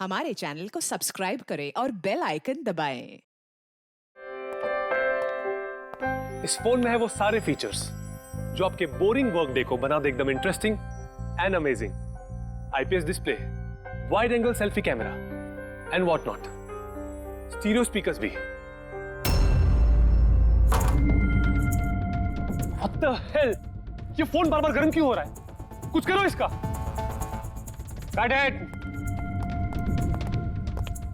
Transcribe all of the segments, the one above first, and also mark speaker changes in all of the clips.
Speaker 1: हमारे चैनल को सब्सक्राइब करें और बेल आइकन दबाएं।
Speaker 2: इस फोन में है वो सारे फीचर्स जो आपके बोरिंग वर्क डे को बना दे एकदम interesting and amazing. IPS display, wide angle selfie camera and what not, stereo speakers भी। What the hell? ये फोन बार बार गर्म क्यों हो रहा है? कुछ करो इसका। Cut it!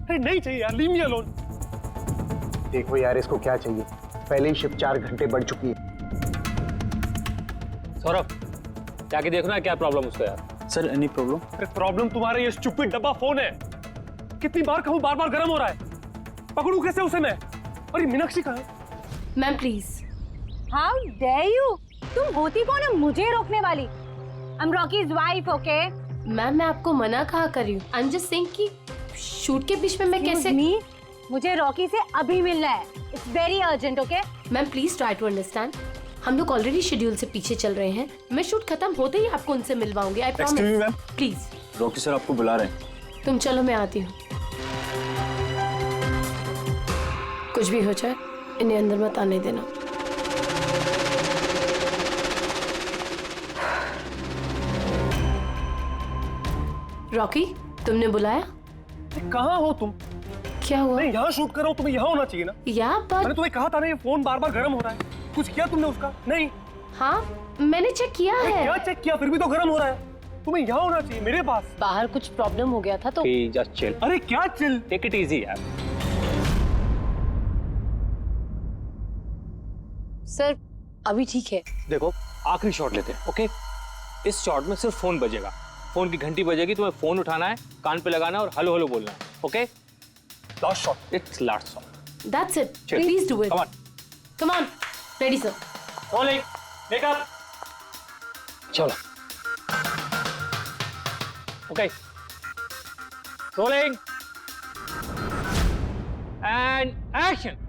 Speaker 2: अरे नहीं चाहिए यार, leave me alone.
Speaker 3: देखो यार, इसको क्या चाहिए? पहले ही शिफ्ट 4 घंटे बढ़ चुकी है।
Speaker 4: सौरभ, जाके देखो ना क्या प्रॉब्लम उसको यार।
Speaker 3: Sir, any problem?
Speaker 2: अरे प्रॉब्लम तुम्हारा ये स्टूपिड डब्बा फोन है। कितनी बार कहूं, बार बार गर्म हो रहा है। पकड़ू कैसे उसे मैं? और ये मीनाक्षी कहाँ है?
Speaker 5: Ma'am please.
Speaker 6: How dare you? तुम होती कौन है मुझे रोकने वाली? I'm Rocky's wife, okay?
Speaker 5: Ma'am मैं आपको मना कहा कर रही हूँ। आई एम जस्ट सेइंग कि शूट के बीच में मैं कैसे।
Speaker 6: मुझे रॉकी से अभी मिलना है। It's very urgent, okay?
Speaker 5: Ma'am please try to understand. हम लोग ऑलरेडी शेड्यूल से पीछे चल रहे हैं। मैं शूट खत्म होते ही आपको उनसे मिलवाऊंगी। I promise. Please.
Speaker 3: Rocky sir आपको बुला रहे हैं।
Speaker 5: तुम चलो, मैं आती हूँ। कुछ भी हो जाए इन्हें अंदर मत आने देना। रॉकी, तुमने बुलाया?
Speaker 2: कहाँ हो तुम?
Speaker 5: क्या हुआ?
Speaker 2: मैं यहाँ शूट कर रहा हूँ, तुम्हें यहाँ होना चाहिए ना।
Speaker 5: या पर
Speaker 2: मैंने तुम्हें कहा था ना, ये फोन बार बार गर्म हो रहा है। कुछ किया तुमने उसका? नहीं।
Speaker 5: हाँ मैंने चेक किया है।
Speaker 2: क्या चेक किया? फिर भी तो गर्म हो रहा है। तुम्हें यहाँ होना चाहिए, मेरे पास।
Speaker 6: बाहर कुछ प्रॉब्लम हो गया था तो
Speaker 4: जस्ट चिल।
Speaker 2: अरे क्या चिल?
Speaker 4: टेक इट इजी यार।
Speaker 6: सर अभी ठीक है।
Speaker 4: देखो आखिरी शॉट लेते हैं, ओके? इस शॉट में सिर्फ फोन बजेगा। फोन की घंटी बजेगी, तुम्हें फोन उठाना है, कान पे लगाना है और हेलो हेलो बोलना है, okay?
Speaker 2: Last shot.
Speaker 4: It's last shot.
Speaker 5: That's it. Please do it.
Speaker 4: Come on.
Speaker 5: Come on. Ready, sir.
Speaker 4: Rolling. Make up. चलो। Okay. Rolling. And action.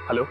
Speaker 2: Hello.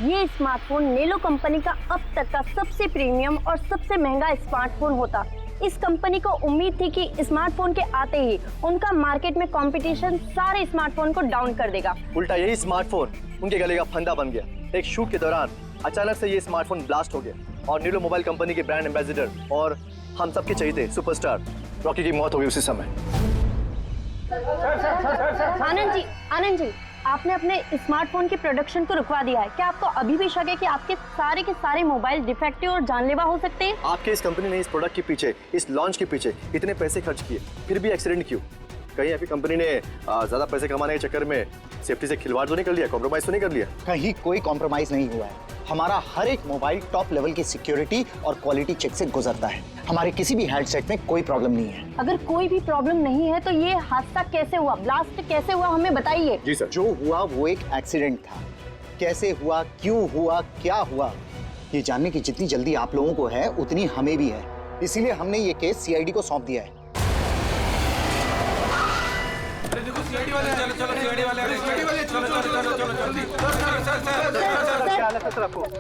Speaker 6: ये स्मार्टफोन नेलो कंपनी का अब तक का सबसे प्रीमियम और सबसे महंगा स्मार्टफोन होता। इस कंपनी को उम्मीद थी कि स्मार्टफोन के आते ही उनका मार्केट में कंपटीशन सारे स्मार्टफोन को डाउन कर देगा।
Speaker 7: उल्टा यही स्मार्टफोन उनके गले का फंदा बन गया। एक शूट के दौरान अचानक से ये स्मार्टफोन ब्लास्ट हो गया और नेलो मोबाइल कंपनी के ब्रांड एम्बेसडर और हम सबके चहेते सुपरस्टार रॉकी की मौत हो गई उसी समय।
Speaker 6: आनंद जी, आपने अपने स्मार्टफोन के प्रोडक्शन को रुकवा दिया है। क्या आपको अभी भी शक है कि आपके सारे के सारे मोबाइल डिफेक्टिव और जानलेवा हो सकते हैं?
Speaker 7: आपके इस कंपनी ने इस प्रोडक्ट के पीछे, इस लॉन्च के पीछे इतने पैसे खर्च किए, फिर भी एक्सीडेंट क्यों? कहीं आपकी कंपनी ने ज्यादा पैसे कमाने के चक्कर में सेफ्टी से खिलवाड़ तो नहीं कर लिया, कॉम्प्रोमाइज तो नहीं कर लिया?
Speaker 3: कहीं कोई कॉम्प्रोमाइज नहीं हुआ है। हमारा हर एक मोबाइल टॉप लेवल की सिक्योरिटी और क्वालिटी चेक से गुजरता है। हमारे किसी भी हैंडसेट में कोई प्रॉब्लम नहीं है।
Speaker 6: अगर कोई भी प्रॉब्लम नहीं है तो ये हादसा कैसे हुआ, ब्लास्ट कैसे हुआ, हमें बताइए।
Speaker 7: जी सर।
Speaker 3: जो हुआ वो एक एक्सीडेंट था। कैसे हुआ, क्यों हुआ, क्या हुआ, ये जानने की जितनी जल्दी आप लोगों को है उतनी हमें भी है। इसीलिए हमने ये केस सीआईडी को सौंप दिया है।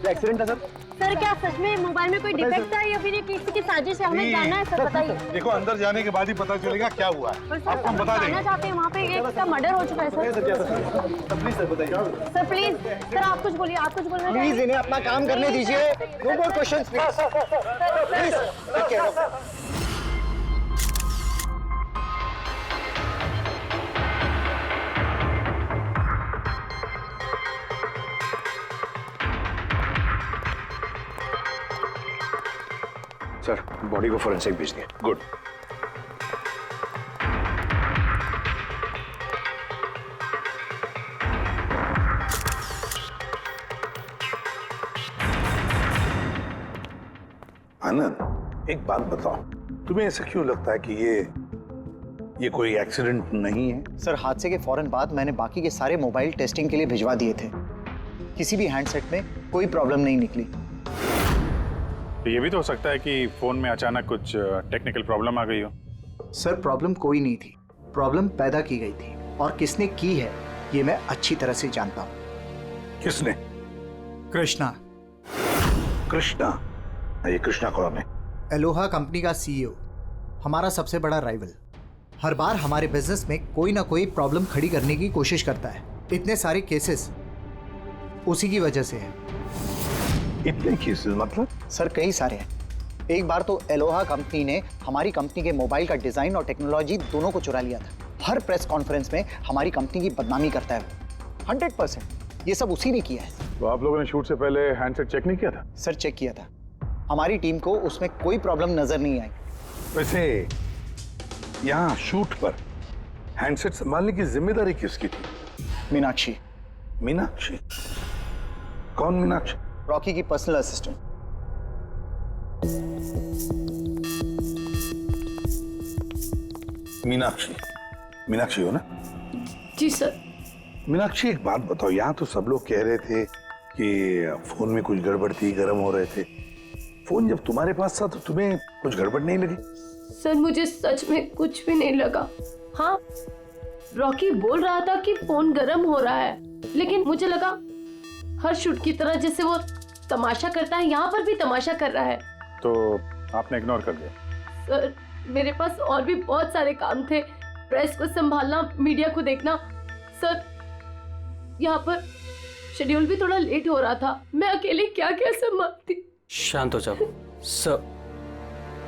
Speaker 7: एक्सीडेंट है सर।
Speaker 6: सर क्या सच में मोबाइल में कोई डिफेक्ट था या फिर ये किसी की साजिश है? हमें जानना है सर, बताइए।
Speaker 8: देखो अंदर जाने के बाद ही पता चलेगा क्या हुआ है। आपको हम बता देंगे।
Speaker 6: जानना चाहते हैं, वहाँ पे एक का मर्डर हो चुका है सर।
Speaker 7: प्लीज सर बताइए।
Speaker 6: सर प्लीज, सर आप कुछ बोलिए, आप कुछ बोलना
Speaker 3: प्लीज
Speaker 6: चाहिए।
Speaker 3: इन्हें अपना काम करने दीजिए। No more questions please.
Speaker 7: Sir body को फोरेंसिक भेज दिया।
Speaker 8: गुड। आनंद, एक बात बताओ, तुम्हें ऐसा क्यों लगता है कि ये कोई एक्सीडेंट नहीं है?
Speaker 3: सर, हादसे के फौरन बाद मैंने बाकी के सारे मोबाइल टेस्टिंग के लिए भिजवा दिए थे। किसी भी हैंडसेट में कोई प्रॉब्लम नहीं निकली।
Speaker 9: तो ये भी तो हो सकता है कि फोन में अचानक कुछ टेक्निकल प्रॉब्लम आ गई हो।
Speaker 3: सर, प्रॉब्लम कोई नहीं थी, प्रॉब्लम पैदा की गई थी, और किसने की है ये मैं अच्छी तरह से जानता हूँ।
Speaker 8: किसने?
Speaker 3: कृष्णा।
Speaker 8: कृष्णा? ये कृष्णा कौन है?
Speaker 3: एलोहा कंपनी का सीईओ, हमारा सबसे बड़ा राइवल। हर बार हमारे बिजनेस में कोई ना कोई प्रॉब्लम खड़ी करने की कोशिश करता है। इतने सारे केसेस उसी की वजह से हैं।
Speaker 8: इतने केसेस मतलब?
Speaker 3: सर, कई सारे हैं। एक बार तो एलोहा कंपनी ने हमारी कंपनी के मोबाइल का डिजाइन और टेक्नोलॉजी दोनों को चुरा लिया था। हर प्रेस कॉन्फ्रेंस में हमारी कंपनी की बदनामी करता है वो। 100% ये सब उसी ने किया है।
Speaker 8: तो आप लोगों ने शूट से पहले हैंडसेट चेक नहीं किया था?
Speaker 3: सर, चेक किया था। हमारी टीम को उसमें कोई प्रॉब्लम नजर नहीं आई।
Speaker 8: वैसे यहाँ शूट पर हैंडसेट संभालने की जिम्मेदारी किसकी थी?
Speaker 3: मीनाक्षी।
Speaker 8: मीनाक्षी? कौन मीनाक्षी?
Speaker 3: रॉकी की पर्सनल असिस्टेंट।
Speaker 8: मीनाक्षी? मीनाक्षी हो ना?
Speaker 5: जी सर।
Speaker 8: मीनाक्षी, एक बात बताओ, यहाँ तो सब लोग कह रहे थे कि फोन में कुछ गड़बड़ थी, गर्म हो रहे थे। फोन जब तुम्हारे पास था तो तुम्हें कुछ गड़बड़ नहीं लगी?
Speaker 5: सर, मुझे सच में कुछ भी नहीं लगा। हाँ, रॉकी बोल रहा था कि फोन गर्म हो रहा है, लेकिन मुझे लगा हर शूट की तरह जैसे वो तमाशा करता है, यहाँ पर भी तमाशा कर रहा है।
Speaker 9: तो आपने इग्नोर कर दिया?
Speaker 5: सर, मेरे पास और भी बहुत सारे काम थे, प्रेस को संभालना, मीडिया को देखना। सर, यहाँ पर शेड्यूल भी थोड़ा लेट हो रहा था, मैं अकेले क्या क्या संभालती।
Speaker 10: शांत हो जाओ सर।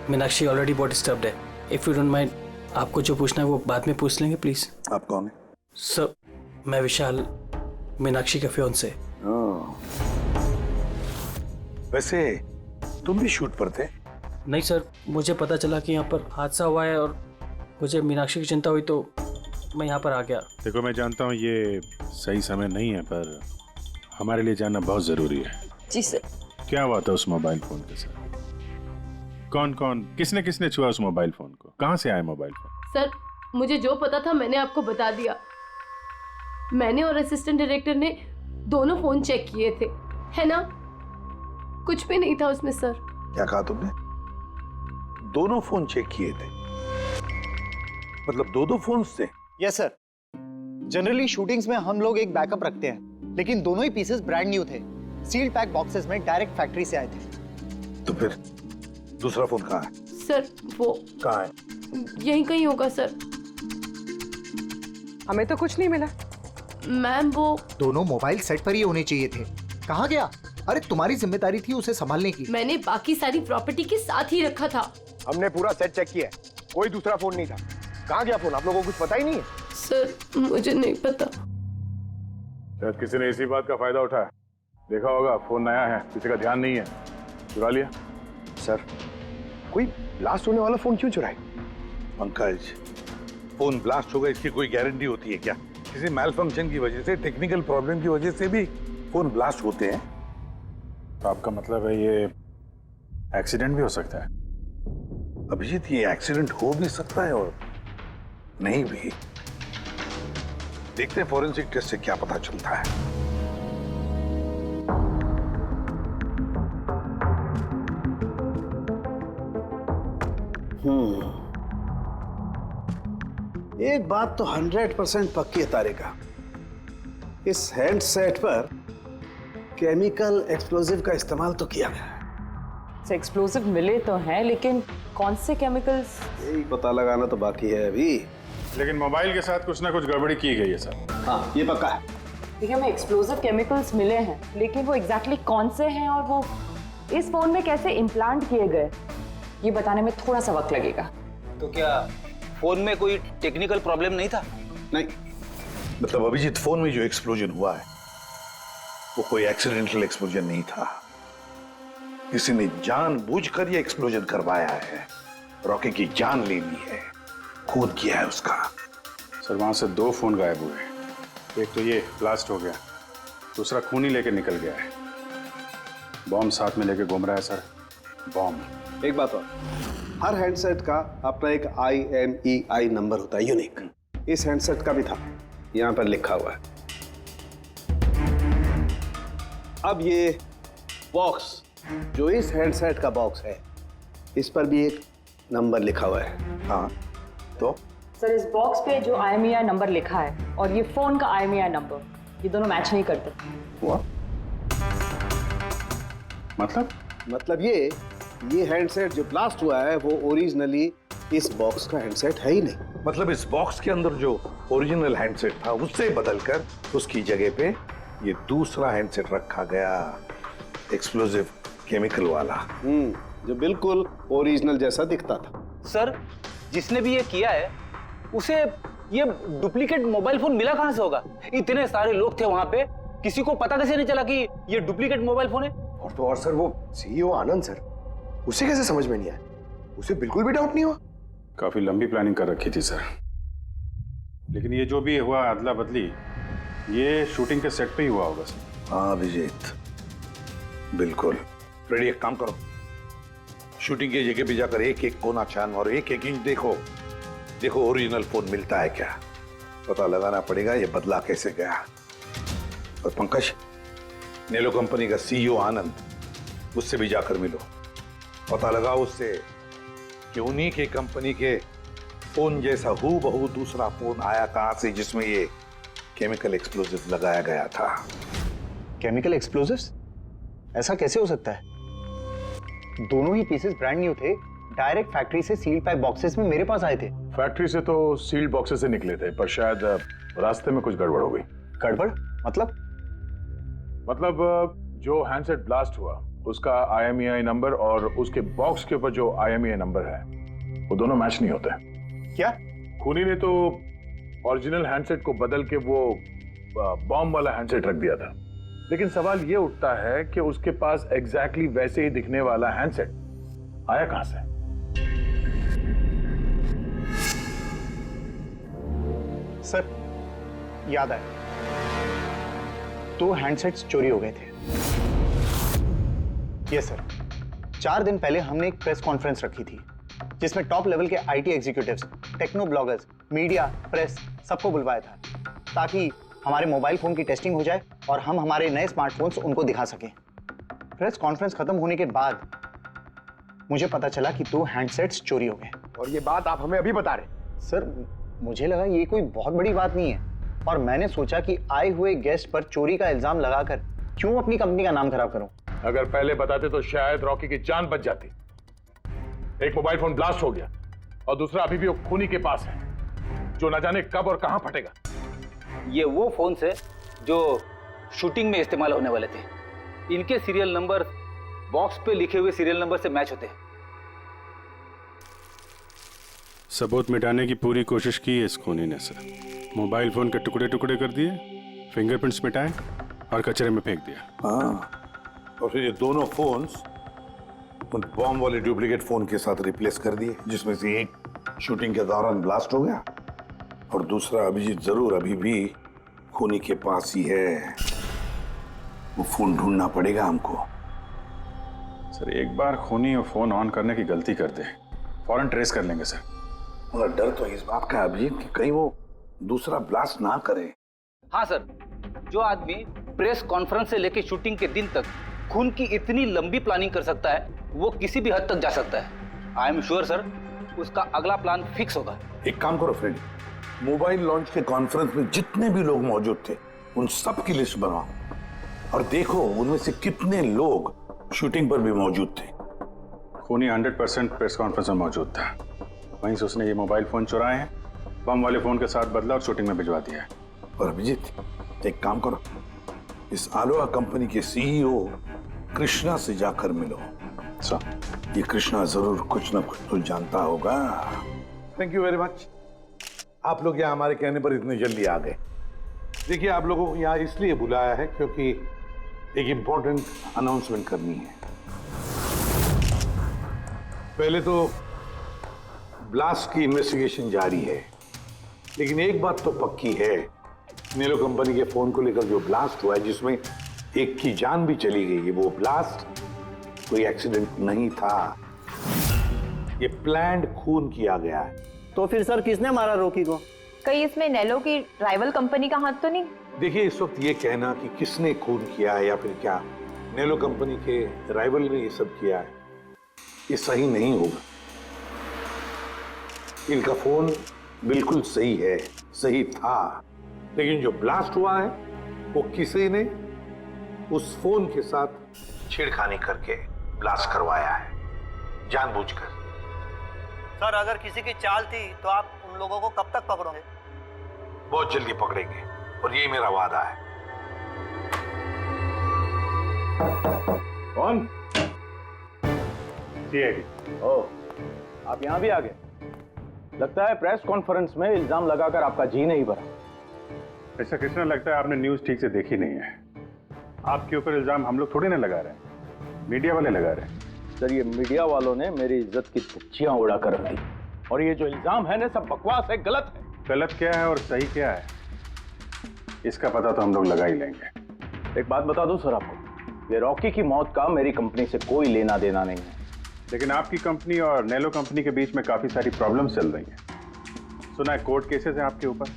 Speaker 10: मीनाक्षी ऑलरेडी बहुत डिस्टर्ब्ड है। इफ यू डोंट माइंड, आपको जो पूछना है वो बाद में पूछ लेंगे प्लीज।
Speaker 8: आप कौन है?
Speaker 10: सर, मैं विशाल, मीनाक्षी का फियांसे।
Speaker 8: वैसे तुम भी शूट पर थे?
Speaker 10: नहीं सर, मुझे पता चला कि यहाँ पर हादसा हुआ है और मुझे मीनाक्षी की चिंता हुई तो मैं यहाँ पर आ गया।
Speaker 9: देखो, मैं जानता हूँ ये सही समय नहीं है, पर हमारे लिए जानना बहुत जरूरी है।
Speaker 1: जी सर।
Speaker 9: क्या हुआ था उस मोबाइल फोन के साथ? कौन कौन, किसने किसने छुआ उस मोबाइल फोन को? कहाँ से आया मोबाइल फोन?
Speaker 5: सर, मुझे जो पता था मैंने आपको बता दिया। मैंने और असिस्टेंट डायरेक्टर ने दोनों फोन चेक किए थे, है ना? कुछ भी नहीं था उसमें सर।
Speaker 8: क्या कहा तुमने? दोनों फोन चेक किए थे? मतलब दो फोन थे?
Speaker 3: Yes sir. जनरली शूटिंग्स में हम लोग एक बैकअप रखते हैं, लेकिन दोनों ही पीसेस ब्रांड न्यू थे, सील्ड पैक बॉक्सेस में डायरेक्ट फैक्ट्री से आए थे।
Speaker 8: तो फिर दूसरा फोन कहाँ है?
Speaker 5: सर, वो
Speaker 8: कहाँ है?
Speaker 5: यहीं कहीं होगा सर।
Speaker 1: हमें तो कुछ नहीं मिला।
Speaker 5: मैम, वो
Speaker 3: दोनों मोबाइल सेट पर ही होने चाहिए थे। कहाँ गया? अरे, तुम्हारी जिम्मेदारी थी उसे संभालने की।
Speaker 5: मैंने बाकी सारी प्रॉपर्टी के साथ ही रखा था।
Speaker 7: हमने पूरा सेट चेक किया है, कोई दूसरा फोन नहीं था। कहाँ गया फोन? आप लोगों को कुछ पता ही नहीं है?
Speaker 5: सर, मुझे नहीं पता।
Speaker 9: शायद किसी ने इसी बात का फायदा उठाया। देखा होगा फोन नया है, किसी का ध्यान नहीं है, चुरा लिया।
Speaker 7: सर, कोई ब्लास्ट होने वाला फोन क्यों चुराए?
Speaker 8: पंकज, फोन ब्लास्ट होगा इसकी कोई गारंटी होती है क्या? किसी मैल फंक्शन की वजह से, टेक्निकल प्रॉब्लम की वजह से भी फोन ब्लास्ट होते हैं।
Speaker 9: तो आपका मतलब है ये एक्सीडेंट भी हो सकता है?
Speaker 8: अभिजीत, ये एक्सीडेंट हो भी सकता है और नहीं भी। देखते हैं फॉरेंसिक टेस्ट से क्या पता चलता है।
Speaker 11: एक बात तो 100% पक्की है तारिका, इस हैंडसेट पर केमिकल एक्सप्लोजिव का इस्तेमाल तो किया गया है।
Speaker 1: एक्सप्लोजिव मिले तो हैं, लेकिन कौन से केमिकल्स?
Speaker 11: यही पता लगाना तो बाकी है अभी।
Speaker 9: लेकिन मोबाइल के साथ कुछ ना कुछ गड़बड़ी की गई है सर।
Speaker 11: हाँ, ये पक्का है।
Speaker 1: देखिए, हमें एक्सप्लोजिव केमिकल्स मिले हैं, लेकिन वो एग्जैक्टली कौन से हैं और वो इस फोन में कैसे इम्प्लांट किए गए, ये बताने में थोड़ा सा वक्त लगेगा।
Speaker 4: तो क्या फोन में कोई टेक्निकल प्रॉब्लम नहीं था?
Speaker 11: नहीं,
Speaker 8: मतलब अभिजीत, फोन में जो एक्सप्लोजन हुआ है वो कोई एक्सीडेंटल एक्सप्लोजन नहीं था। किसी ने जानबूझकर ये एक्सप्लोजन करवाया है, रॉकी की जान ले ली है, खून किया है उसका।
Speaker 9: सर, वहां से 2 फोन गायब हुए। एक तो ये ब्लास्ट हो गया, दूसरा खून ही लेके निकल गया है। बॉम्ब साथ में लेके घूम रहा है सर, बॉम्ब।
Speaker 11: एक बात और, हर हैंडसेट का अपना एक IMEI नंबर होता है, यूनिक। इस हैंडसेट का भी था, यहां पर लिखा हुआ है। अब ये बॉक्स, जो इस हैंडसेट का बॉक्स है, इस पर भी एक नंबर लिखा हुआ है।
Speaker 3: हाँ, तो
Speaker 1: सर इस बॉक्स पे जो IMEI नंबर लिखा है और ये फोन का IMEI नंबर, ये दोनों मैच नहीं करते।
Speaker 11: हुआ? मतलब ये हैंडसेट जो ब्लास्ट हुआ है वो ओरिजिनली इस बॉक्स का हैंडसेट है ही नहीं।
Speaker 8: मतलब इस बॉक्स के अंदर जो ओरिजिनल हैंडसेट था उससे बदलकर उसकी जगह पे ये दूसरा हैंडसेट रखा गया, एक्सप्लोजिव केमिकल वाला।
Speaker 11: जो बिल्कुल ओरिजिनल जैसा दिखता था।
Speaker 4: सर, जिसने भी ये किया है उसे ये डुप्लीकेट मोबाइल फोन मिला कहां से होगा? इतने सारे लोग थे वहां पे, किसी को पता कैसे नहीं चला कि ये डुप्लीकेट मोबाइल फोन है?
Speaker 7: और तो और सर, वो CEO आनंद सर, उसे कैसे समझ में नहीं आया? उसे बिल्कुल भी डाउट नहीं हुआ?
Speaker 9: काफी लंबी प्लानिंग कर रखी थी सर, लेकिन ये जो भी हुआ अदला बदली, ये शूटिंग के सेट पे ही हुआ होगा सर।
Speaker 8: हाँ अभिजीत, बिल्कुल। फ्रेडी, एक काम करो, शूटिंग की जगह पे जाकर एक एक कोना छान और एक एक इंच देखो ओरिजिनल फोन मिलता है क्या। पता लगाना पड़ेगा ये बदला कैसे गया। और पंकज, नेलो कंपनी का CEO आनंद, उससे भी जाकर मिलो, पता लगाओ उससे कि उन्हीं के कंपनी के फोन जैसा हूबहू दूसरा फोन आया कहां से जिसमें ये केमिकल एक्सप्लोजिव लगाया गया था।
Speaker 3: Chemical explosives? ऐसा कैसे हो सकता है? दोनों ही पीसेस ब्रांड न्यू थे, डायरेक्ट फैक्ट्री से सील पैक बॉक्सेस में मेरे पास आए थे।
Speaker 9: फैक्ट्री से तो सील्ड बॉक्सेस से निकले थे, पर शायद रास्ते में कुछ गड़बड़ हो गई।
Speaker 3: गड़बड़
Speaker 9: मतलब जो हैंडसेट ब्लास्ट हुआ उसका IMEI नंबर और उसके बॉक्स के ऊपर जो IMEI नंबर है वो दोनों मैच नहीं होते।
Speaker 3: क्या?
Speaker 9: खूनी ने तो ओरिजिनल हैंडसेट को बदल के वो बॉम्ब वाला हैंडसेट रख दिया था, लेकिन सवाल ये उठता है कि उसके पास एग्जैक्टली वैसे ही दिखने वाला हैंडसेट आया कहां से?
Speaker 3: सर, याद आया, 2 हैंडसेट्स चोरी हो गए थे। यस सर, 4 दिन पहले हमने एक प्रेस कॉन्फ्रेंस रखी थी जिसमें टॉप लेवल के IT executives, techno bloggers, media, press सबको बुलवाया था ताकि हमारे मोबाइल फोन की टेस्टिंग हो जाए और हम हमारे नए स्मार्टफोन्स उनको दिखा सकें। प्रेस कॉन्फ्रेंस खत्म होने के बाद मुझे पता चला कि 2 हैंडसेट्स चोरी हो गए।
Speaker 7: और ये बात आप हमें अभी बता रहे?
Speaker 3: सर, मुझे लगा ये कोई बहुत बड़ी बात नहीं है और मैंने सोचा कि आए हुए गेस्ट पर चोरी का इल्जाम लगाकर क्यों अपनी कंपनी का नाम खराब करूं।
Speaker 9: अगर पहले बताते तो शायद रॉकी की जान बच जाती। एक मोबाइल फोन ब्लास्ट हो गया और दूसरा अभी भी वो खूनी के पास है, जो न जाने कब और कहां फटेगा।
Speaker 4: ये वो फोन है जो शूटिंग में इस्तेमाल होने वाले थे। इनके सीरियल नंबर बॉक्स पे लिखे हुए सीरियल नंबर से मैच होते हैं।
Speaker 9: सबूत मिटाने की पूरी कोशिश की है इस खूनी ने सर। मोबाइल फोन के टुकड़े टुकड़े कर दिए, फिंगरप्रिंट्स मिटाए और कचरे में फेंक दिया।
Speaker 8: हाँ, और फिर ये दोनों फोन्स उन बॉम्ब वाले डुप्लीकेट फोन के साथ रिप्लेस कर दिए, जिसमें से एक शूटिंग के दौरान ब्लास्ट हो गया और दूसरा अभिजीत जरूर अभी भी खूनी के पास ही है। वो फोन ढूंढना पड़ेगा हमको।
Speaker 9: सर, एक बार खूनी वो फोन ऑन करने की गलती कर दे, फौरन ट्रेस कर लेंगे सर।
Speaker 8: मगर डर तो इस बात का अभिजीत कि कहीं वो दूसरा ब्लास्ट ना करे।
Speaker 4: हाँ सर, जो आदमी प्रेस कॉन्फ्रेंस से लेकर शूटिंग के दिन तक खून की इतनी लंबी प्लानिंग कर सकता है, वो किसी भी हद तक जा सकता है। आई एम श्योर सर, उसका अगला प्लान फिक्स होगा।
Speaker 8: एक काम करो फ्रेंड, मोबाइल लॉन्च के कॉन्फ्रेंस में जितने भी लोग मौजूद थे उन सब की लिस्ट बनाओ और देखो उनमें से कितने लोग शूटिंग पर भी मौजूद थे।
Speaker 9: खूनी 100% प्रेस कॉन्फ्रेंस में मौजूद था, वहीं से उसने ये मोबाइल फोन चुराए हैं, बम वाले फोन के साथ बदला और शूटिंग में भिजवा दिया है।
Speaker 8: और अभिजीत, एक काम करो, इस आलोहा कंपनी के CEO कृष्णा से जाकर मिलो।
Speaker 9: सर,
Speaker 8: ये कृष्णा जरूर कुछ ना कुछ तो जानता होगा। Thank you very much. आप लोग यहाँ हमारे कहने पर इतने जल्दी आ गए। देखिए, आप लोगों को यहाँ इसलिए बुलाया है क्योंकि एक इंपॉर्टेंट अनाउंसमेंट करनी है। पहले तो ब्लास्ट की इन्वेस्टिगेशन जारी है, लेकिन एक बात तो पक्की है, नेलो कंपनी के फोन को लेकर जो ब्लास्ट हुआ है जिसमें एक की जान भी चली गई है, वो ब्लास्ट कोई एक्सीडेंट नहीं था। ये प्लान्ड खून किया गया है।
Speaker 7: तो फिर सर किसने मारा रॉकी को?
Speaker 1: कहीं इसमें नेलो की राइवल कंपनी का हाथ तो नहीं?
Speaker 8: देखिए, इस वक्त ये कहना कि किसने खून किया है या फिर क्या नेलो कंपनी के राइवल ने ये सब किया है, ये सही नहीं होगा। इनका फोन बिल्कुल सही है, सही था, लेकिन जो ब्लास्ट हुआ है वो किसी ने उस फोन के साथ छेड़खानी करके ब्लास्ट करवाया है, जानबूझकर।
Speaker 7: सर अगर किसी की चाल थी तो आप उन लोगों को कब तक पकड़ोगे?
Speaker 8: बहुत जल्दी पकड़ेंगे और ये मेरा वादा है।
Speaker 9: कौन? सीआईडी।
Speaker 12: ओह, आप यहाँ भी आ गए। लगता है प्रेस कॉन्फ्रेंस में इल्जाम लगाकर आपका जी नहीं भरा।
Speaker 9: ऐसा कृष्णा, लगता है आपने न्यूज ठीक से देखी नहीं है। आपके ऊपर इल्जाम हम लोग थोड़ी ना लगा रहे हैं, मीडिया वाले लगा रहे हैं।
Speaker 12: सर, ये मीडिया वालों ने मेरी इज्जत की धज्जियां उड़ा कर रख दी, और ये जो इल्जाम है ना, सब बकवास है, गलत है।
Speaker 9: गलत क्या है और सही क्या है, इसका पता तो हम लोग लगा ही लेंगे।
Speaker 12: एक बात बता दूं सर आपको, ये रॉकी की मौत का मेरी कंपनी से कोई लेना देना नहीं है।
Speaker 9: लेकिन आपकी कंपनी और नेलो कंपनी के बीच में काफी सारी प्रॉब्लम्स चल रही हैं। सुना है कोर्ट केसेस है आपके ऊपर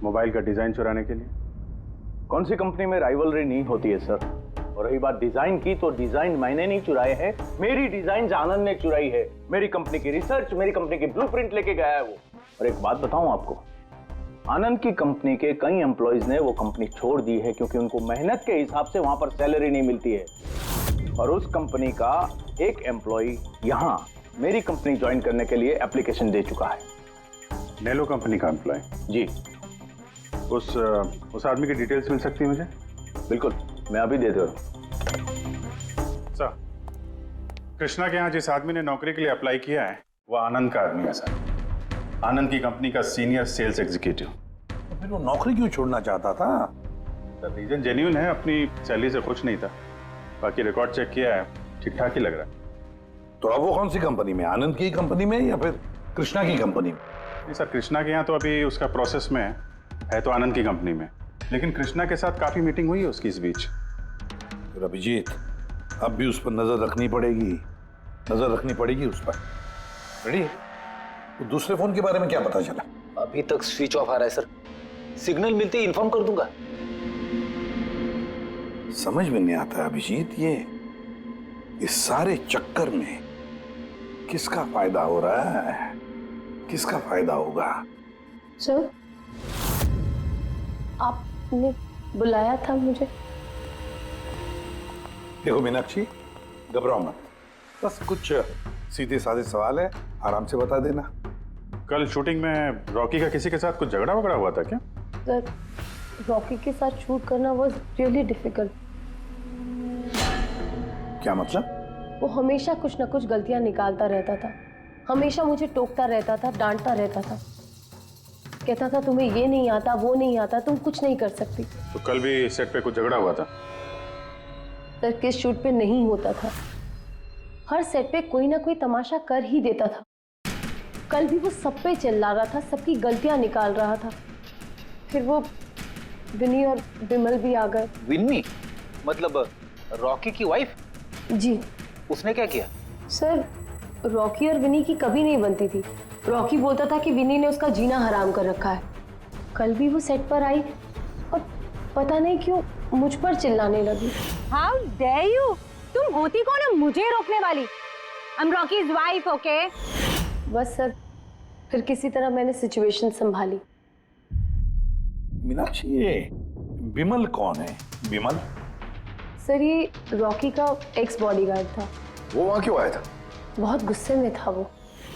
Speaker 9: मोबाइल का डिजाइन चुराने के लिए।
Speaker 12: कौन सी कंपनी में राइवलरी नहीं होती है सर। और रही बात डिजाइन की, तो डिजाइन मैंने नहीं चुराए हैं, मेरी डिजाइन आनंद ने चुराई है। मेरी कंपनी की रिसर्च, मेरी कंपनी की ब्लूप्रिंट लेके गया है वो। और एक बात बताऊं आपको, आनंद की कंपनी के कई एम्प्लॉयज ने वो कंपनी छोड़ दी है क्योंकि उनको मेहनत के हिसाब से वहां पर सैलरी नहीं मिलती है। और उस कंपनी का एक एम्प्लॉय यहां मेरी कंपनी ज्वाइन करने के लिए एप्लीकेशन दे चुका है।
Speaker 9: नेलो कंपनी का एम्प्लॉय?
Speaker 12: जी।
Speaker 9: उस आदमी की डिटेल्स मिल सकती है मुझे?
Speaker 12: बिल्कुल, मैं अभी दे दूँ।
Speaker 9: सर, कृष्णा के यहाँ जिस आदमी ने नौकरी के लिए अप्लाई किया है वो आनंद का आदमी है सर। आनंद की कंपनी का सीनियर सेल्स एग्जीक्यूटिव।
Speaker 8: तो फिर वो नौकरी क्यों छोड़ना चाहता था?
Speaker 9: सर, रीजन जेन्युइन है, अपनी सैलरी से खुश नहीं था। बाकी रिकॉर्ड चेक किया है, ठीक ठाक ही लग रहा है।
Speaker 8: तो अब वो कौन सी कंपनी में, आनंद की कंपनी में या फिर कृष्णा की कंपनी में?
Speaker 9: नहीं सर, कृष्णा के यहाँ तो अभी उसका प्रोसेस में है तो आनंद की कंपनी में, लेकिन कृष्णा के साथ काफी मीटिंग हुई है उसकी इस बीच।
Speaker 8: फिर अभिजीत, अब भी उस पर नजर रखनी पड़ेगी, नजर रखनी पड़ेगी उस पर। रेडी? तो दूसरे फोन के बारे में क्या पता चला?
Speaker 4: अभी तक स्विच ऑफ आ रहा है सर, सिग्नल मिलते ही इन्फॉर्म कर दूंगा।
Speaker 8: समझ में नहीं आता अभिजीत, ये इस सारे चक्कर में किसका फायदा हो रहा है, किसका फायदा होगा?
Speaker 5: सर, आपने बुलाया था मुझे?
Speaker 8: देखो मीनाक्षी, घबराओ मत, बस कुछ सीधे साधे सवाल है, आराम से बता देना।
Speaker 9: कल शूटिंग में रॉकी का किसी के साथ कुछ झगड़ा वगड़ा हुआ था क्या?
Speaker 5: सर, रॉकी के साथ शूट करना वाज रियली डिफिकल्ट।
Speaker 8: क्या मतलब?
Speaker 5: वो हमेशा कुछ ना कुछ गलतियां निकालता रहता था, हमेशा मुझे टोकता रहता था, डांटता रहता था, कहता था तुम्हें ये नहीं आता, वो नहीं आता, तुम कुछ नहीं कर सकती।
Speaker 9: तो कल भी सेट पे कुछ झगड़ा हुआ था?
Speaker 5: सर, किस शूट पे नहीं होता था, हर सेट पे कोई ना कोई तमाशा कर ही देता था। कल भी वो सब पे चिल्ला रहा था, सबकी गलतियां निकाल रहा था। फिर वो विनी और विमल भी आ गए।
Speaker 4: विन्नी मतलब रॉकी की वाइफ?
Speaker 5: जी।
Speaker 4: उसने क्या किया?
Speaker 5: सर, रॉकी और विनी की कभी नहीं बनती थी। रॉकी बोलता था कि विनी ने उसका जीना हराम कर रखा है। कल भी वो सेट पर आई और पता नहीं क्यों मुझ पर चिल्लाने लगी।
Speaker 6: How dare you! तुम होती कौन है मुझे रोकने वाली? I am Rocky's wife, okay?
Speaker 5: बस सर, फिर किसी तरह मैंने सिचुएशन संभाली।
Speaker 8: मीनाक्षी, ये विमल कौन है? विमल?
Speaker 5: सर, ये रॉकी का एक्स बॉडीगार्ड था।
Speaker 7: वो वहां क्यों आया था?
Speaker 5: बहुत गुस्से में था वो।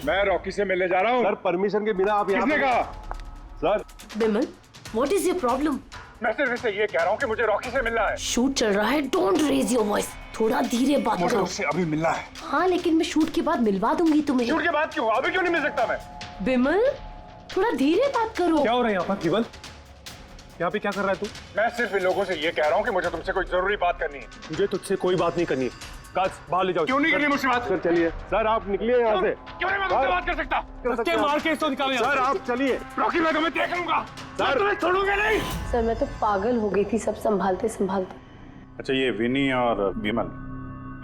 Speaker 9: मैं रॉकी से मिलने जा रहा हूँ।
Speaker 7: सर, परमिशन के बिना आप यहाँ?
Speaker 9: किसने कहा?
Speaker 7: Sir,
Speaker 5: Vimal, what is your problem?
Speaker 9: मैं सिर्फ इससे ये कह रहा हूँ कि मुझे रॉकी से मिलना है।
Speaker 5: शूट चल रहा है, डोंट रेज योर वॉइस, थोड़ा धीरे बात
Speaker 9: मुझे
Speaker 5: करो।
Speaker 9: उससे अभी मिलना है।
Speaker 5: हाँ, लेकिन मैं शूट के बाद मिलवा दूंगी तुम्हें।
Speaker 9: शूट के बाद क्यों? अभी क्यों नहीं मिल सकता मैं?
Speaker 5: विमल, थोड़ा धीरे बात करो।
Speaker 2: क्या हो रहा है यहाँ पर विमल? यहाँ पे क्या कर रहा है तू?
Speaker 9: मैं सिर्फ इन लोगों से ये कह रहा हूँ कि मुझे तुमसे कोई जरूरी बात करनी है।
Speaker 2: मुझे तुझसे कोई बात नहीं करनी है। काज, बाहर ले जाओ।
Speaker 9: क्यों नहीं करनी मुझसे बात?
Speaker 7: सर चलिए। सर, आप निकलिए यहाँ से।
Speaker 9: क्यों नहीं मैं तुमसे बात कर सकता?
Speaker 2: धक्के मार के इसको निकालो यहाँ
Speaker 7: सर,
Speaker 2: से।
Speaker 7: आप चलिए।
Speaker 9: रॉकी, मैं तुम्हें देख लूंगा। मैं तुम्हें छोड़ूंगा नहीं।
Speaker 5: सर, मैं तो पागल हो गई थी सब संभालते संभालते।
Speaker 9: अच्छा, ये विनी और विमल,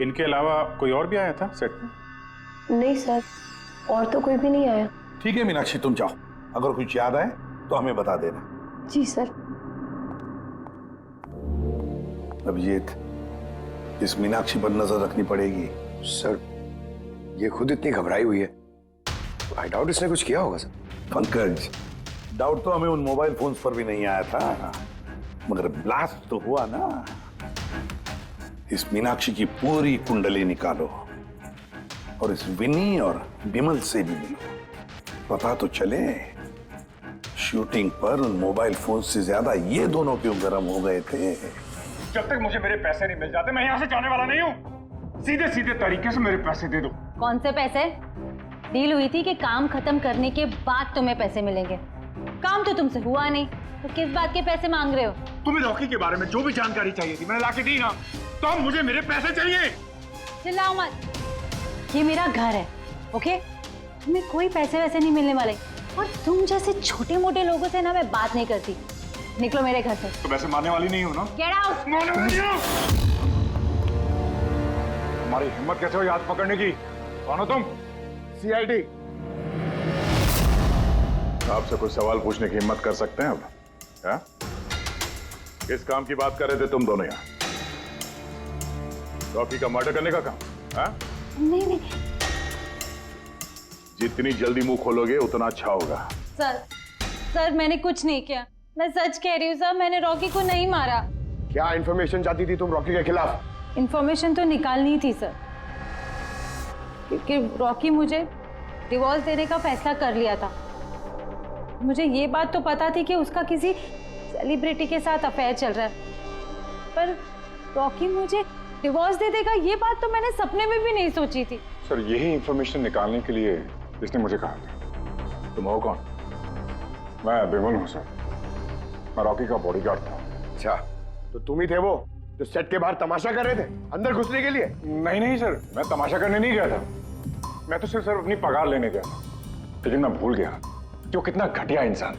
Speaker 9: इनके अलावा कोई और भी आया था सेट पे?
Speaker 5: नहीं सर, और तो कोई भी नहीं आया।
Speaker 8: ठीक है मीनाक्षी, तुम जाओ, अगर कुछ याद आए तो हमें बता देना।
Speaker 5: जी सर।
Speaker 8: अभिजीत, इस मीनाक्षी पर नजर रखनी पड़ेगी।
Speaker 13: सर, ये खुद इतनी घबराई हुई है, आई डाउट इसने कुछ किया होगा सर।
Speaker 8: पंकज, डाउट तो हमें उन मोबाइल फोन्स पर भी नहीं आया था, मगर ब्लास्ट तो हुआ ना। इस मीनाक्षी की पूरी कुंडली निकालो और इस विनी और बिमल से भी मिलो, पता तो चले शूटिंग पर उन मोबाइल फोन से ज्यादा ये दोनों क्यों गर्म हो गए थे।
Speaker 9: जब तक मुझे मेरे पैसे नहीं मिल जाते मैं यहाँ से जाने वाला नहीं हूँ। सीधे सीधे तरीके से मेरे पैसे दे दो।
Speaker 6: कौन से पैसे? डील हुई थी कि काम खत्म करने के बाद तुम्हें पैसे मिलेंगे। काम तो तुमसे हुआ नहीं, तो किस बात के पैसे मांग रहे हो?
Speaker 9: तुम्हें रॉकी के बारे में जो भी जानकारी चाहिए थी मैंने लाके दी ना, तो अब मुझे मेरे पैसे चाहिए।
Speaker 6: चिल्लाओ मत, ये मेरा घर है, ओके? तुम्हें कोई पैसे वैसे नहीं मिलने वाले, और तुम जैसे छोटे मोटे लोगों से ना मैं बात नहीं करती। निकलो मेरे घर से।
Speaker 9: तो वैसे मारने वाली नहीं हो ना?
Speaker 6: Get out.
Speaker 9: मारने वाली हो? तुम्हारी हिम्मत कैसे हुई हाथ पकड़ने की? कौन हो तुम? सीआईडी। आपसे कुछ सवाल पूछने की हिम्मत कर सकते हैं अब? क्या? किस काम की बात कर रहे थे तुम दोनों यहाँ? रॉकी का मर्डर करने का काम? हाँ?
Speaker 6: नहीं नहीं
Speaker 9: जितनी जल्दी मुंह खोलोगे उतना अच्छा होगा।
Speaker 6: सर मैंने कुछ नहीं किया, मैं सच कह रही हूँ सर, मैंने रॉकी को नहीं मारा।
Speaker 9: क्या इन्फॉर्मेशन चाहती थी तुम रॉकी के खिलाफ?
Speaker 6: इन्फॉर्मेशन तो निकालनी थी सर, क्योंकि रॉकी मुझे डिवोर्स देने का फैसला कर लिया था। मुझे ये बात तो पता थी कि उसका किसी सेलिब्रिटी के साथ अफेयर चल रहा है, पर रॉकी मुझे डिवोर्स दे देगा ये बात तो मैंने सपने में भी नहीं सोची थी।
Speaker 9: सर, यही इन्फॉर्मेशन निकालने के लिए इसने मुझे कहा था। तुम हो कौन? मैं बिमल हूँ सर, मैं रॉकी का बॉडीगार्ड था।
Speaker 13: अच्छा, तो तुम ही थे वो जो सेट के बाहर तमाशा कर रहे थे अंदर घुसने के लिए?
Speaker 9: नहीं सर, मैं तमाशा करने नहीं गया था, मैं तो सिर्फ अपनी पगार लेने गया था। लेकिन मैं भूल गया कि वो कितना घटिया इंसान।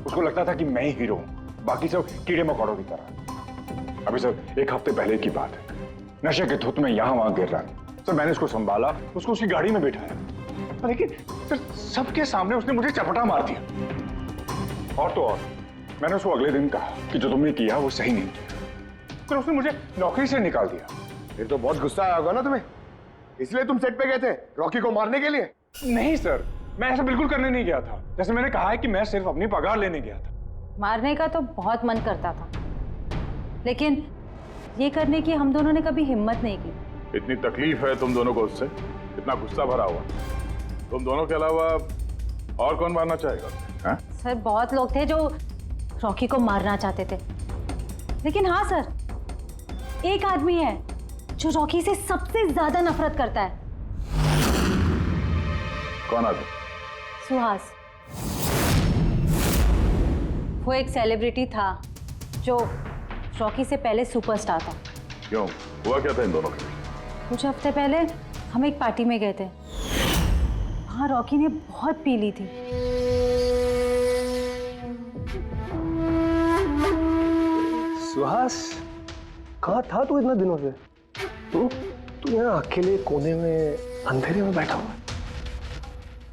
Speaker 9: उसको लगता था कि मैं ही हीरो हूँ, बाकी सब कीड़े मकोड़ों की तरह। अभी सर 1 हफ्ते पहले की बात है, नशे के धुत में यहाँ वहां गिर रहा था। सर मैंने उसको संभाला, उसको उसकी गाड़ी में बिठाया, लेकिन सर सबके सामने उसने मुझे चपटा मार दिया। और तो और मैंने उसको अगले दिन कहा कि जो तुमने किया वो सही नहीं किया, फिर उसने मुझे नौकरी से निकाल दिया।
Speaker 13: फिर तो बहुत गुस्सा आया होगा ना तुम्हें, इसलिए तुम सेट पे गए थे रॉकी को मारने के लिए?
Speaker 9: नहीं सर, मैं ऐसा बिल्कुल करने नहीं गया था। जैसे मैंने कहा है कि मैं सिर्फ अपनी पगार लेने गया था।
Speaker 6: मारने का तो बहुत मन करता था, लेकिन ये करने की हम दोनों ने कभी हिम्मत नहीं की।
Speaker 9: इतनी तकलीफ है तुम दोनों को उससे, इतना गुस्सा भरा हुआ। तुम दोनों के अलावा और कौन मारना चाहेगा? हाँ?
Speaker 6: सर बहुत लोग थे जो रॉकी को मारना चाहते थे, लेकिन हाँ सर, एक आदमी है जो रॉकी से सबसे ज्यादा नफरत करता है।
Speaker 9: कौन आदमी?
Speaker 6: सुहास। वो एक सेलिब्रिटी था जो रॉकी से पहले सुपरस्टार था।
Speaker 9: क्यों, हुआ क्या था इन दोनों के?
Speaker 6: कुछ हफ्ते पहले हम एक पार्टी में गए थे, वहां रॉकी ने बहुत पी ली थी।
Speaker 13: सुहास, कहाँ था तू इतना दिनों से? तू यहाँ अकेले कोने में अंधेरे में बैठा हुआ?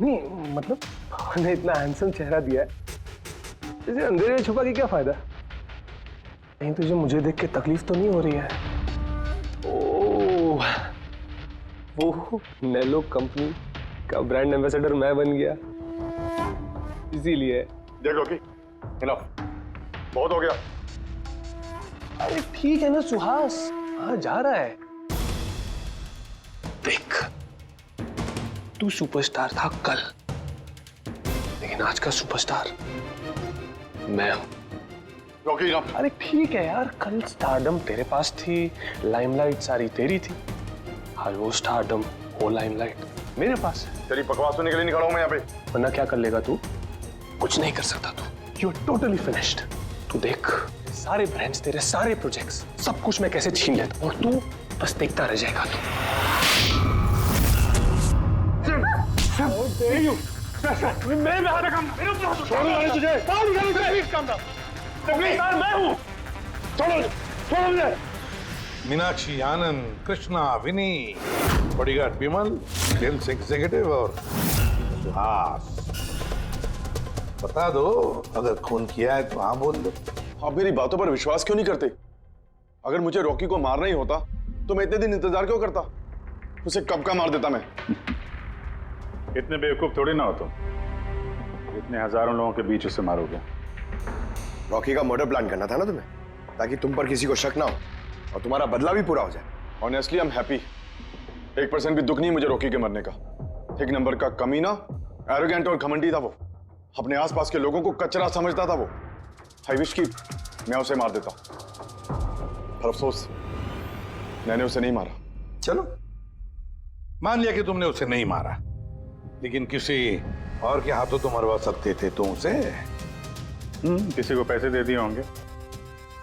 Speaker 13: नहीं मतलब हमने इतना हैंडसम चेहरा दिया है, इसे अंधेरे में छुपा के क्या फायदा? नहीं तुझे मुझे देख के तकलीफ तो नहीं हो रही है? ओह, वो नेलो कंपनी का ब्रांड एम्बेसडर मैं बन गया, इसीलिए।
Speaker 9: देख रॉकी, हिलाओ, बहुत हो गया।
Speaker 13: अरे ठीक है ना सुहास, कहाँ जा रहा है? देख, तू सुपरस्टार था कल, लेकिन आज का सुपरस्टार मैं हूं।
Speaker 9: रॉकी ना।
Speaker 13: अरे ठीक है यार, कल स्टारडम तेरे पास थी, लाइमलाइट सारी तेरी थी, आज वो स्टारडम वो लाइमलाइट मेरे पास है।
Speaker 9: तेरी बकवास सुनने के लिए निकला हूं मैं यहाँ पे।
Speaker 13: वरना क्या कर लेगा तू? कुछ नहीं कर सकता तू, यू आर टोटली फिनिश्ड। तू देख, सारे ब्रांड्स, तेरे सारे प्रोजेक्ट्स, सब कुछ मैं कैसे छीन लेता हूं, और तू बस देखता रह जाएगा। तू
Speaker 9: मेरे में हाथ रखा, छोड़ो तुझे, मैं हूँ, छोड़ो मुझे।
Speaker 8: मीनाक्षी, आनंद, कृष्णा, विनी, बॉडीगार्ड विमल, सेल्स एग्जीक्यूटिव और सुहास। बता दो, अगर खून किया है तो हाँ बोल दो।
Speaker 14: आप मेरी बातों पर विश्वास क्यों नहीं करते? अगर मुझे रॉकी को मारना ही होता तो मैं इतने दिन इंतजार क्यों करता? उसे कब का मार देता मैं।
Speaker 9: इतने बेवकूफ थोड़ी ना हो तुम, इतने हजारों लोगों के बीच उसे मारोगे।
Speaker 13: रॉकी का मर्डर प्लान करना था ना तुम्हें, ताकि तुम पर किसी को शक ना हो और तुम्हारा बदला भी पूरा हो जाए।
Speaker 14: Honestly I am happy. 1% भी दुख नहीं मुझे रॉकी के मरने का। एक नंबर का कमीना, एरोगेंट और घमंडी था वो। अपने आसपास के लोगों को कचरा समझता था वो। आई विश कि मैं उसे मार देता, पर अफसोस मैंने उसे नहीं मारा।
Speaker 8: चलो, मान लिया कि तुमने उसे नहीं मारा, लेकिन किसी और के हाथों तो मरवा सकते थे तुम उसे।
Speaker 9: किसी को पैसे दे दिए होंगे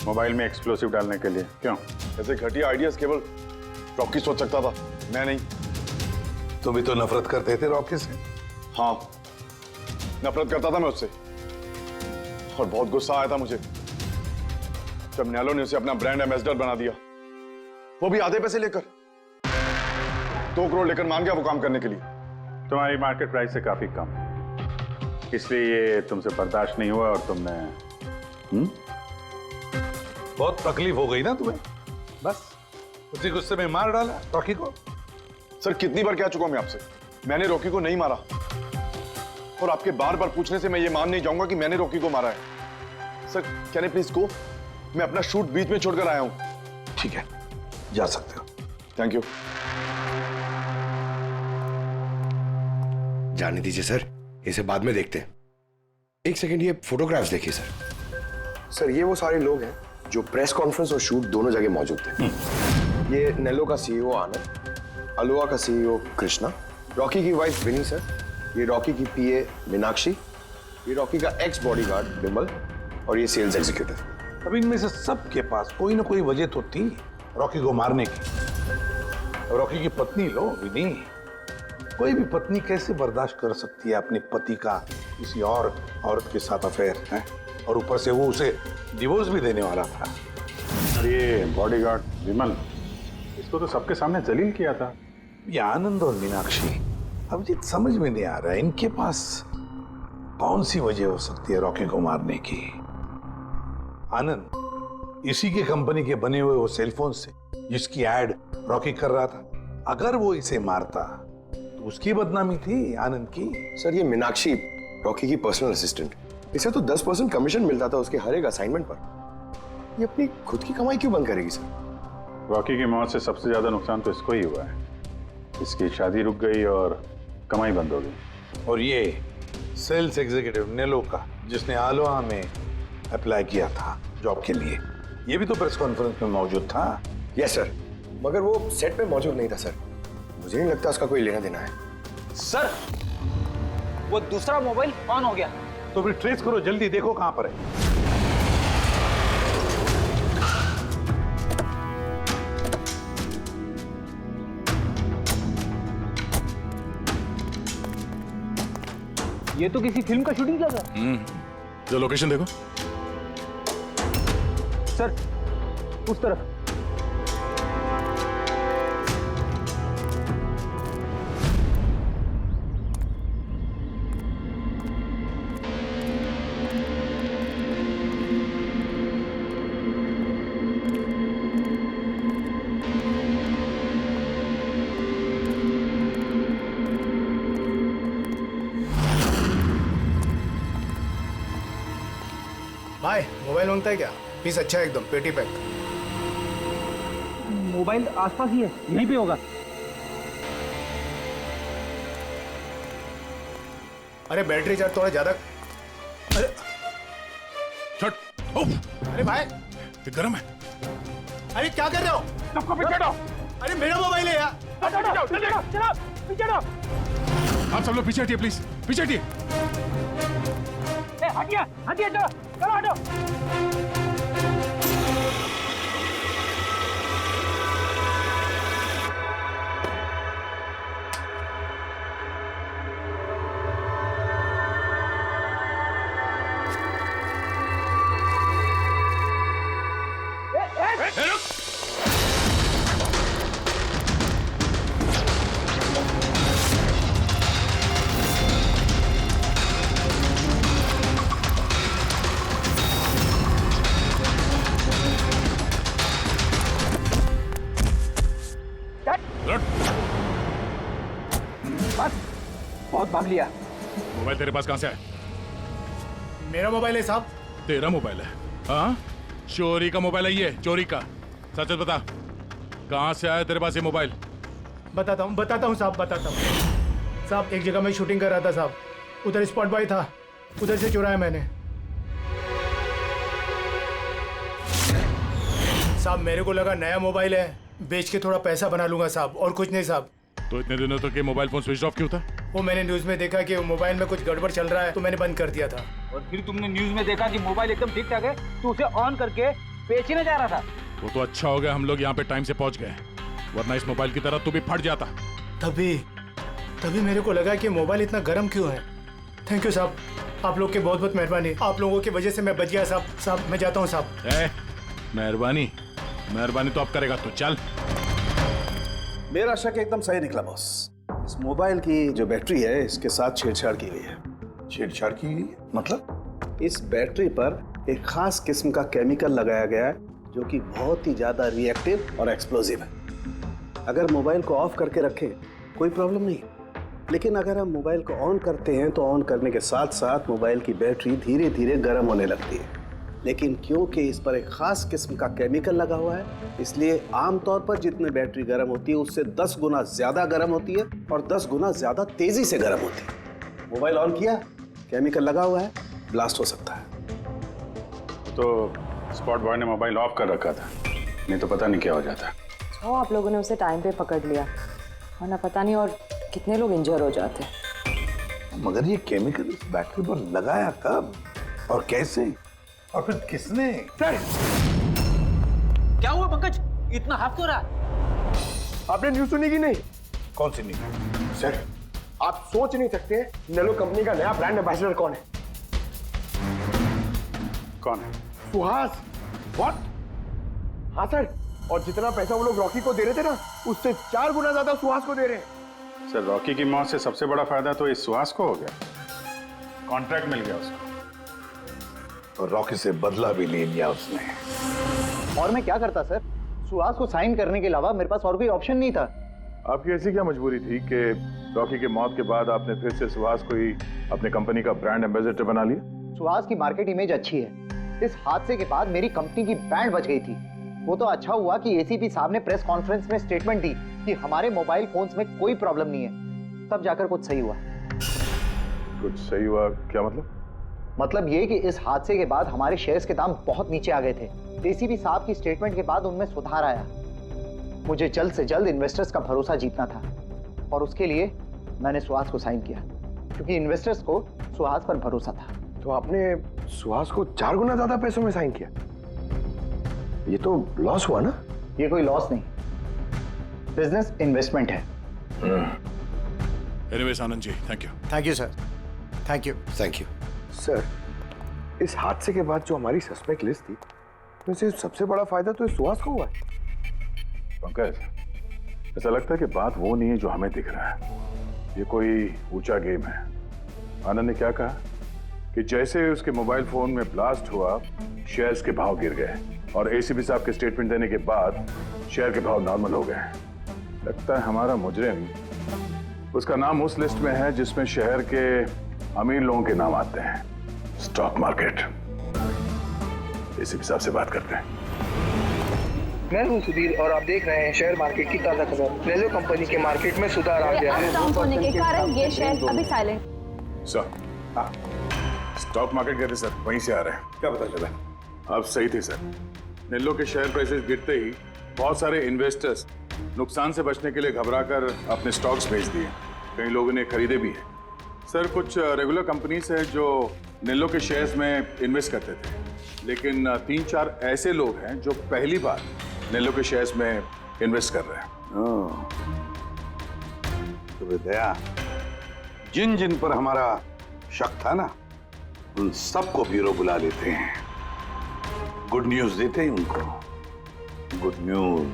Speaker 9: मोबाइल में एक्सप्लोसिव डालने के लिए। क्यों?
Speaker 14: ऐसे घटिया आइडियाज केवल रॉकी सोच सकता था, मैं नहीं।
Speaker 8: तुम भी तो नफरत करते थे रॉकी से।
Speaker 14: हाँ, नफरत करता था मैं उससे, और बहुत गुस्सा आया था मुझे जब नैलो ने उसे अपना ब्रांड एम्बेसडर बना दिया, वो भी आधे पैसे लेकर। 2 करोड़ लेकर मान गया वो काम करने के लिए।
Speaker 9: तुम्हारी मार्केट प्राइस से काफी कम, इसलिए ये तुमसे बर्दाश्त नहीं हुआ और तुमने
Speaker 8: बहुत तकलीफ हो गई ना तुम्हें, बस उसी गुस्से में मार डाला रॉकी को।
Speaker 14: सर, कितनी बार कह चुका हूं मैं आपसे, मैंने रॉकी को नहीं मारा, और आपके बार बार पूछने से मैं ये मान नहीं जाऊंगा कि मैंने रॉकी को मारा है। Sir, can I please go? मैं अपना शूट बीच में छोड़कर आया हूं।
Speaker 8: ठीक है, जा सकते हो।
Speaker 14: Thank you.
Speaker 13: जाने दीजिए सर, इसे बाद में देखते हैं। एक सेकंड, ये फोटोग्राफ्स देखिए सर। सर, ये वो सारे लोग हैं जो प्रेस कॉन्फ्रेंस और शूट दोनों जगह मौजूद थे। ये नेलो का सीईओ आनंद, अलोहा का सीईओ कृष्णा, रॉकी की वाइफ विनी सर, ये रॉकी की पीए मीनाक्षी, ये रॉकी का एक्स बॉडीगार्ड विमल, और ये सेल्स एग्जीक्यूटिव।
Speaker 8: अब इनमें से सबके पास कोई ना कोई वजह तो थी रॉकी को मारने की। रॉकी की पत्नी लो, विनी। कोई भी पत्नी कैसे बर्दाश्त कर सकती है अपने पति का किसी और औरत के साथ अफेयर है, और ऊपर से वो उसे डिवोर्स भी देने वाला था।
Speaker 9: और ये बॉडीगार्ड विमल, इसको तो सबके सामने जलील किया था।
Speaker 8: ये आनंद और मीनाक्षी, अब ये समझ में नहीं आ रहा है इनके पास कौन सी वजह हो सकती है रॉकी को मारने की। आनंद इसी के कंपनी के बने हुए वो सेलफोन से जिसकी एड रॉकी कर रहा था, अगर वो इसे मारता तो उसकी बदनामी थी आनंद की।
Speaker 13: सर, ये मीनाक्षी रॉकी की पर्सनल असिस्टेंट, इसे तो 10% कमीशन मिलता था उसके हर एक असाइनमेंट पर। ये अपनी खुद की कमाई क्यों बंद करेगी सर?
Speaker 9: रॉकी की मौत से सबसे ज्यादा नुकसान तो इसको ही हुआ है। इसकी शादी रुक गई और कमाई बंद हो गई।
Speaker 8: और ये सेल्स एग्जीक्यूटिव नेलो का, जिसने आलोहा में अप्लाई किया था जॉब के लिए, ये भी तो प्रेस कॉन्फ्रेंस में मौजूद था।
Speaker 13: यस सर, मगर वो सेट पे मौजूद नहीं था सर। मुझे नहीं लगता उसका कोई लेना देना है।
Speaker 4: सर, वो दूसरा मोबाइल ऑन हो गया।
Speaker 8: तो फिर ट्रेस करो, जल्दी देखो कहां पर है।
Speaker 4: ये तो किसी फिल्म का शूटिंग चल रहा है।
Speaker 9: जो लोकेशन देखो
Speaker 4: सर, उस तरफ।
Speaker 11: भाई, मोबाइल मांगता है क्या? पीस अच्छा है एकदम, पेटी पैक।
Speaker 4: मोबाइल आसपास ही है, यहीं पे होगा।
Speaker 11: अरे बैटरी चार्ज थोड़ा ज्यादा। अरे अरे भाई,
Speaker 9: ये गर्म है।
Speaker 11: अरे क्या कर रहे हो?
Speaker 9: सबको पीछे हटो।
Speaker 11: अरे मेरा मोबाइल है यार।
Speaker 9: आप सब लोग पीछे हटिए प्लीज, पीछे हटिए।
Speaker 4: हटिए, हटिए, चलो चलो हटो।
Speaker 12: साहब लिया।
Speaker 9: मोबाइल तेरे पास कहां से है?
Speaker 15: मेरा मोबाइल है साहब।
Speaker 9: तेरा मोबाइल है? हाँ, चोरी का मोबाइल है ये, चोरी का। सच सच बता, कहां से आया तेरे पास ये मोबाइल?
Speaker 15: बताता हूँ साहब, बताता हूँ साहब। एक जगह मैं शूटिंग कर रहा था साहब, उधर स्पॉट बॉय था, उधर से चुराया मैंने साहब। मेरे को लगा नया मोबाइल है, बेच के थोड़ा पैसा बना लूंगा साहब, और कुछ नहीं साहब।
Speaker 9: तो इतने दिनों तक ये मोबाइल फोन स्विच ऑफ क्यों था?
Speaker 15: वो मैंने न्यूज में देखा कि मोबाइल में कुछ गड़बड़ चल रहा है, तो मैंने बंद कर दिया था।
Speaker 4: और फिर तुमने न्यूज में देखा कि मोबाइल एकदम ठीक ठाक है, तो उसे ऑन करके बेचने जा रहा था।
Speaker 9: वो तो अच्छा हो गया हम लोग यहाँ पे टाइम से पहुंच गए, वरना इस मोबाइल की तरह तू भी फट जाता।
Speaker 15: तभी मेरे को लगा कि मोबाइल इतना गर्म क्यों है। थैंक यू साहब, आप लोग के बहुत बहुत मेहरबानी। आप लोगों की वजह से मैं बच गया साहब। साहब मैं जाता हूँ साहब।
Speaker 9: मेहरबानी तो अब करेगा तू, चल।
Speaker 11: मेरा शक एकदम सही निकला बॉस। इस मोबाइल की जो बैटरी है, इसके साथ छेड़छाड़ की गई है।
Speaker 8: छेड़छाड़ की गई है? मतलब?
Speaker 11: इस बैटरी पर एक खास किस्म का केमिकल लगाया गया है जो कि बहुत ही ज्यादा रिएक्टिव और एक्सप्लोजिव है। अगर मोबाइल को ऑफ करके रखें कोई प्रॉब्लम नहीं, लेकिन अगर हम मोबाइल को ऑन करते हैं तो ऑन करने के साथ साथ मोबाइल की बैटरी धीरे धीरे गर्म होने लगती है। लेकिन क्योंकि इस पर एक खास किस्म का केमिकल लगा हुआ है, इसलिए आमतौर पर जितने बैटरी गर्म होती है उससे 10 गुना ज्यादा गर्म होती है और 10 गुना ज्यादा तेजी से गर्म होती है। मोबाइल ऑन किया, केमिकल लगा हुआ है, ब्लास्ट हो सकता है।
Speaker 9: तो स्पॉट बॉय ने मोबाइल ऑफ कर रखा था, नहीं तो पता नहीं क्या हो जाता।
Speaker 1: आप लोगों ने उसे टाइम पे पकड़ लिया, वरना पता नहीं और कितने लोग इंजर हो जाते।
Speaker 8: मगर ये केमिकल इस बैटरी पर लगाया कब और कैसे, और फिर किसने?
Speaker 4: क्या हुआ पंकज, इतना हाफ क्यों रहा?
Speaker 13: आपने न्यूज सुनी कि नहीं?
Speaker 8: कौन सी न्यूज?
Speaker 13: सर, आप सोच नहीं सकते नेलो कंपनी का नया ब्रांड एम्बेसडर कौन है?
Speaker 9: कौन है?
Speaker 13: सुहास। व्हाट? हाँ सर, और जितना पैसा वो लोग रॉकी को दे रहे थे ना, उससे 4 गुना ज्यादा सुहास को दे रहे हैं।
Speaker 9: सर, रॉकी की मौत से सबसे बड़ा फायदा तो इस सुहास को हो गया, कॉन्ट्रैक्ट मिल गया उसको,
Speaker 8: और रॉकी से बदला भी ले लिया उसने।
Speaker 3: और मैं क्या करता सर, सुहास को साइन करने के अलावा मेरे पास और कोई ऑप्शन नहीं था।
Speaker 9: आपकी ऐसी क्या मजबूरी थी कि रॉकी के मौत के बाद आपने फिर से सुहास को ही अपने कंपनी का ब्रांड एम्बेसडर बना लिया?
Speaker 3: सुहास की मार्केट इमेज अच्छी है। इस हादसे के बाद मेरी कंपनी की ब्रांड बच गई थी। वो तो अच्छा हुआ कि एसीपी साहब ने प्रेस कॉन्फ्रेंस में स्टेटमेंट दी कि हमारे मोबाइल फोन्स में कोई प्रॉब्लम नहीं है, तब जाकर कुछ सही हुआ।
Speaker 9: कुछ सही हुआ क्या मतलब?
Speaker 3: मतलब ये कि इस हादसे के बाद हमारे शेयर्स के दाम बहुत नीचे आ गए थे। एसीपी साहब की स्टेटमेंट के बाद उनमें सुधार आया। मुझे जल्द से जल्द इन्वेस्टर्स का भरोसा जीतना था और उसके लिए मैंने सुहास को साइन किया, क्योंकि इन्वेस्टर्स को सुहास पर भरोसा था।
Speaker 13: तो आपने सुहास को 4 गुना ज्यादा पैसों में साइन किया? ये तो लॉस हुआ ना?
Speaker 3: ये कोई लॉस नहीं, बिजनेस इन्वेस्टमेंट है।
Speaker 9: Anyways Anand ji, thank you.
Speaker 11: Thank you sir, thank you.
Speaker 8: Thank you
Speaker 13: sir, इस हादसे के बाद जो हमारी सस्पेक्ट लिस्ट थी, वैसे सबसे बड़ा फायदा तो इस सुहास को हुआ है।
Speaker 9: पंकज, ऐसा लगता है कि बात वो नहीं है जो हमें दिख रहा है। ये कोई ऊंचा गेम है। आनंद ने क्या कहा कि जैसे उसके मोबाइल फोन में ब्लास्ट हुआ, शेयर्स के भाव गिर गए और एसीपी साहब के स्टेटमेंट देने के बाद शेयर के भाव नॉर्मल हो गए। लगता है हमारा मुजरिम, उसका नाम उस लिस्ट में है जिसमें शहर के अमीर लोगों के नाम आते हैं, स्टॉक मार्केट। एसीपी साहब से बात करते हैं।
Speaker 16: मैं हूं सुधीर और आप देख रहे हैं शेयर मार्केट की ताजा खबर। नेलो कंपनी के मार्केट में सुधार आ गया है।
Speaker 6: डाउन होने के कारण ये शेयर अभी साइलेंट।
Speaker 9: सर, स्टॉक मार्केट गए थे सर, वहीं से आ रहे हैं।
Speaker 8: क्या पता चला?
Speaker 9: आप सही थे सर। नेल्लो के शेयर प्राइसेस गिरते ही बहुत सारे इन्वेस्टर्स नुकसान से बचने के लिए घबराकर अपने स्टॉक्स बेच दिए। कई लोगों ने खरीदे भी हैं। सर, कुछ रेगुलर कंपनीज है जो नेल्लो के शेयर्स में इन्वेस्ट करते थे, लेकिन 3-4 ऐसे लोग हैं जो पहली बार नेल्लो के शेयर्स में इन्वेस्ट कर रहे हैं।
Speaker 8: तो दया, जिन जिन पर हमारा शक था ना, उन सबको ब्यूरो बुला लेते हैं, गुड न्यूज देते हैं उनको। Good news.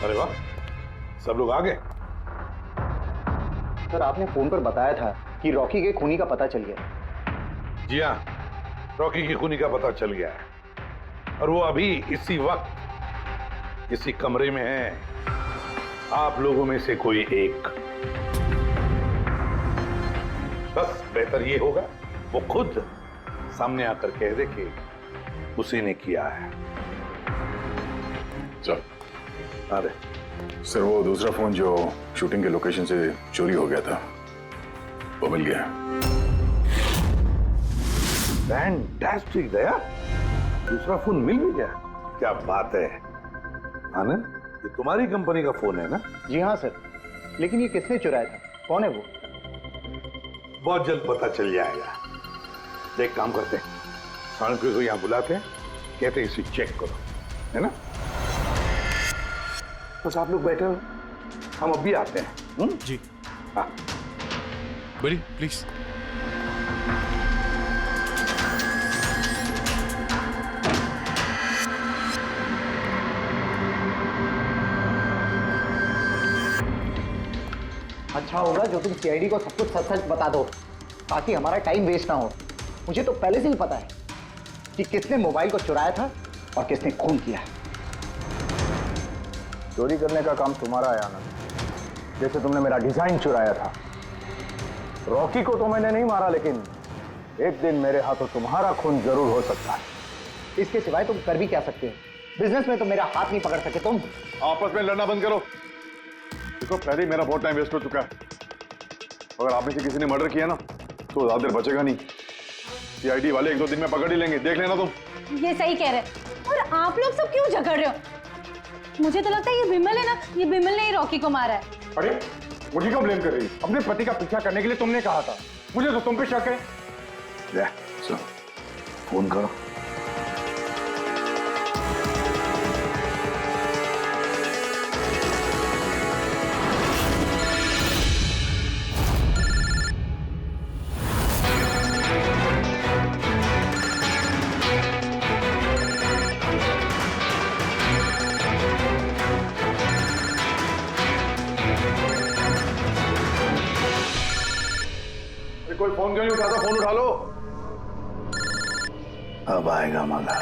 Speaker 8: अरे वाह, सब लोग आ गए।
Speaker 3: सर आपने फोन पर बताया था कि रॉकी के खूनी का पता चल गया।
Speaker 8: जी हाँ, रॉकी की खूनी का पता चल गया है और वो अभी इसी वक्त इसी कमरे में है। आप लोगों में से कोई एक, बस बेहतर ये होगा वो खुद सामने आकर कह दे कि उसी ने किया है।
Speaker 14: चल।
Speaker 8: अरे
Speaker 14: सर वो दूसरा फोन जो शूटिंग के लोकेशन से चोरी हो गया था वो मिल गया।
Speaker 8: फैंटास्टिक दया, दूसरा फोन मिल भी गया। क्या बात है आनंद, ये तुम्हारी कंपनी का फोन है ना?
Speaker 3: जी हाँ सर, लेकिन ये किसने चुराया था, कौन है वो?
Speaker 8: बहुत जल्द पता चल जाएगा। एक काम करते हैं, सानवी को यहाँ बुलाते हैं, कहते हैं इसे चेक करो, है ना? बस आप लोग बैठे हो, हम अभी आते हैं।
Speaker 14: जी
Speaker 8: हाँ
Speaker 14: बड़ी प्लीज।
Speaker 3: अच्छा होगा जो तुम सीआईडी को सब कुछ सच सच बता दो, ताकि हमारा टाइम वेस्ट ना हो। मुझे तो पहले से ही पता है कि किसने मोबाइल को चुराया था और किसने खून किया।
Speaker 12: चोरी करने का काम तुम्हारा है आनंद, जैसे तुमने मेरा डिजाइन चुराया था। रॉकी को तो मैंने नहीं मारा, लेकिन एक दिन मेरे हाथों तुम्हारा खून जरूर हो सकता है।
Speaker 3: इसके सिवाय तुम कर भी क्या सकते हो? बिजनेस में तो मेरा हाथ नहीं पकड़ सके तुम।
Speaker 14: आपस में लड़ना बंद करो। देखो पहले ही मेरा बहुत टाइम वेस्ट हो चुका है। अगर आप में से किसी ने मर्डर किया ना तो ज्यादा देर बचेगा नहीं। सीआईडी वाले 1-2 दिन में पकड़ ही लेंगे, देख लेना तुम।
Speaker 6: ये सही कह रहे हैं। और आप लोग सब क्यों झगड़ रहे हो? मुझे तो लगता है ये बिमल है ना, ये बिमल ने ही रॉकी को मारा है।
Speaker 12: अरे मुझे क्यों ब्लेम कर रही? अपने पति का पीछा करने के लिए तुमने कहा था, मुझे तो तुम पे शक है।
Speaker 8: ले, चलो फोन करो।
Speaker 14: कोई फोन क्यों नहीं उठाता? फोन उठा लो।
Speaker 8: अब आएगा मजा।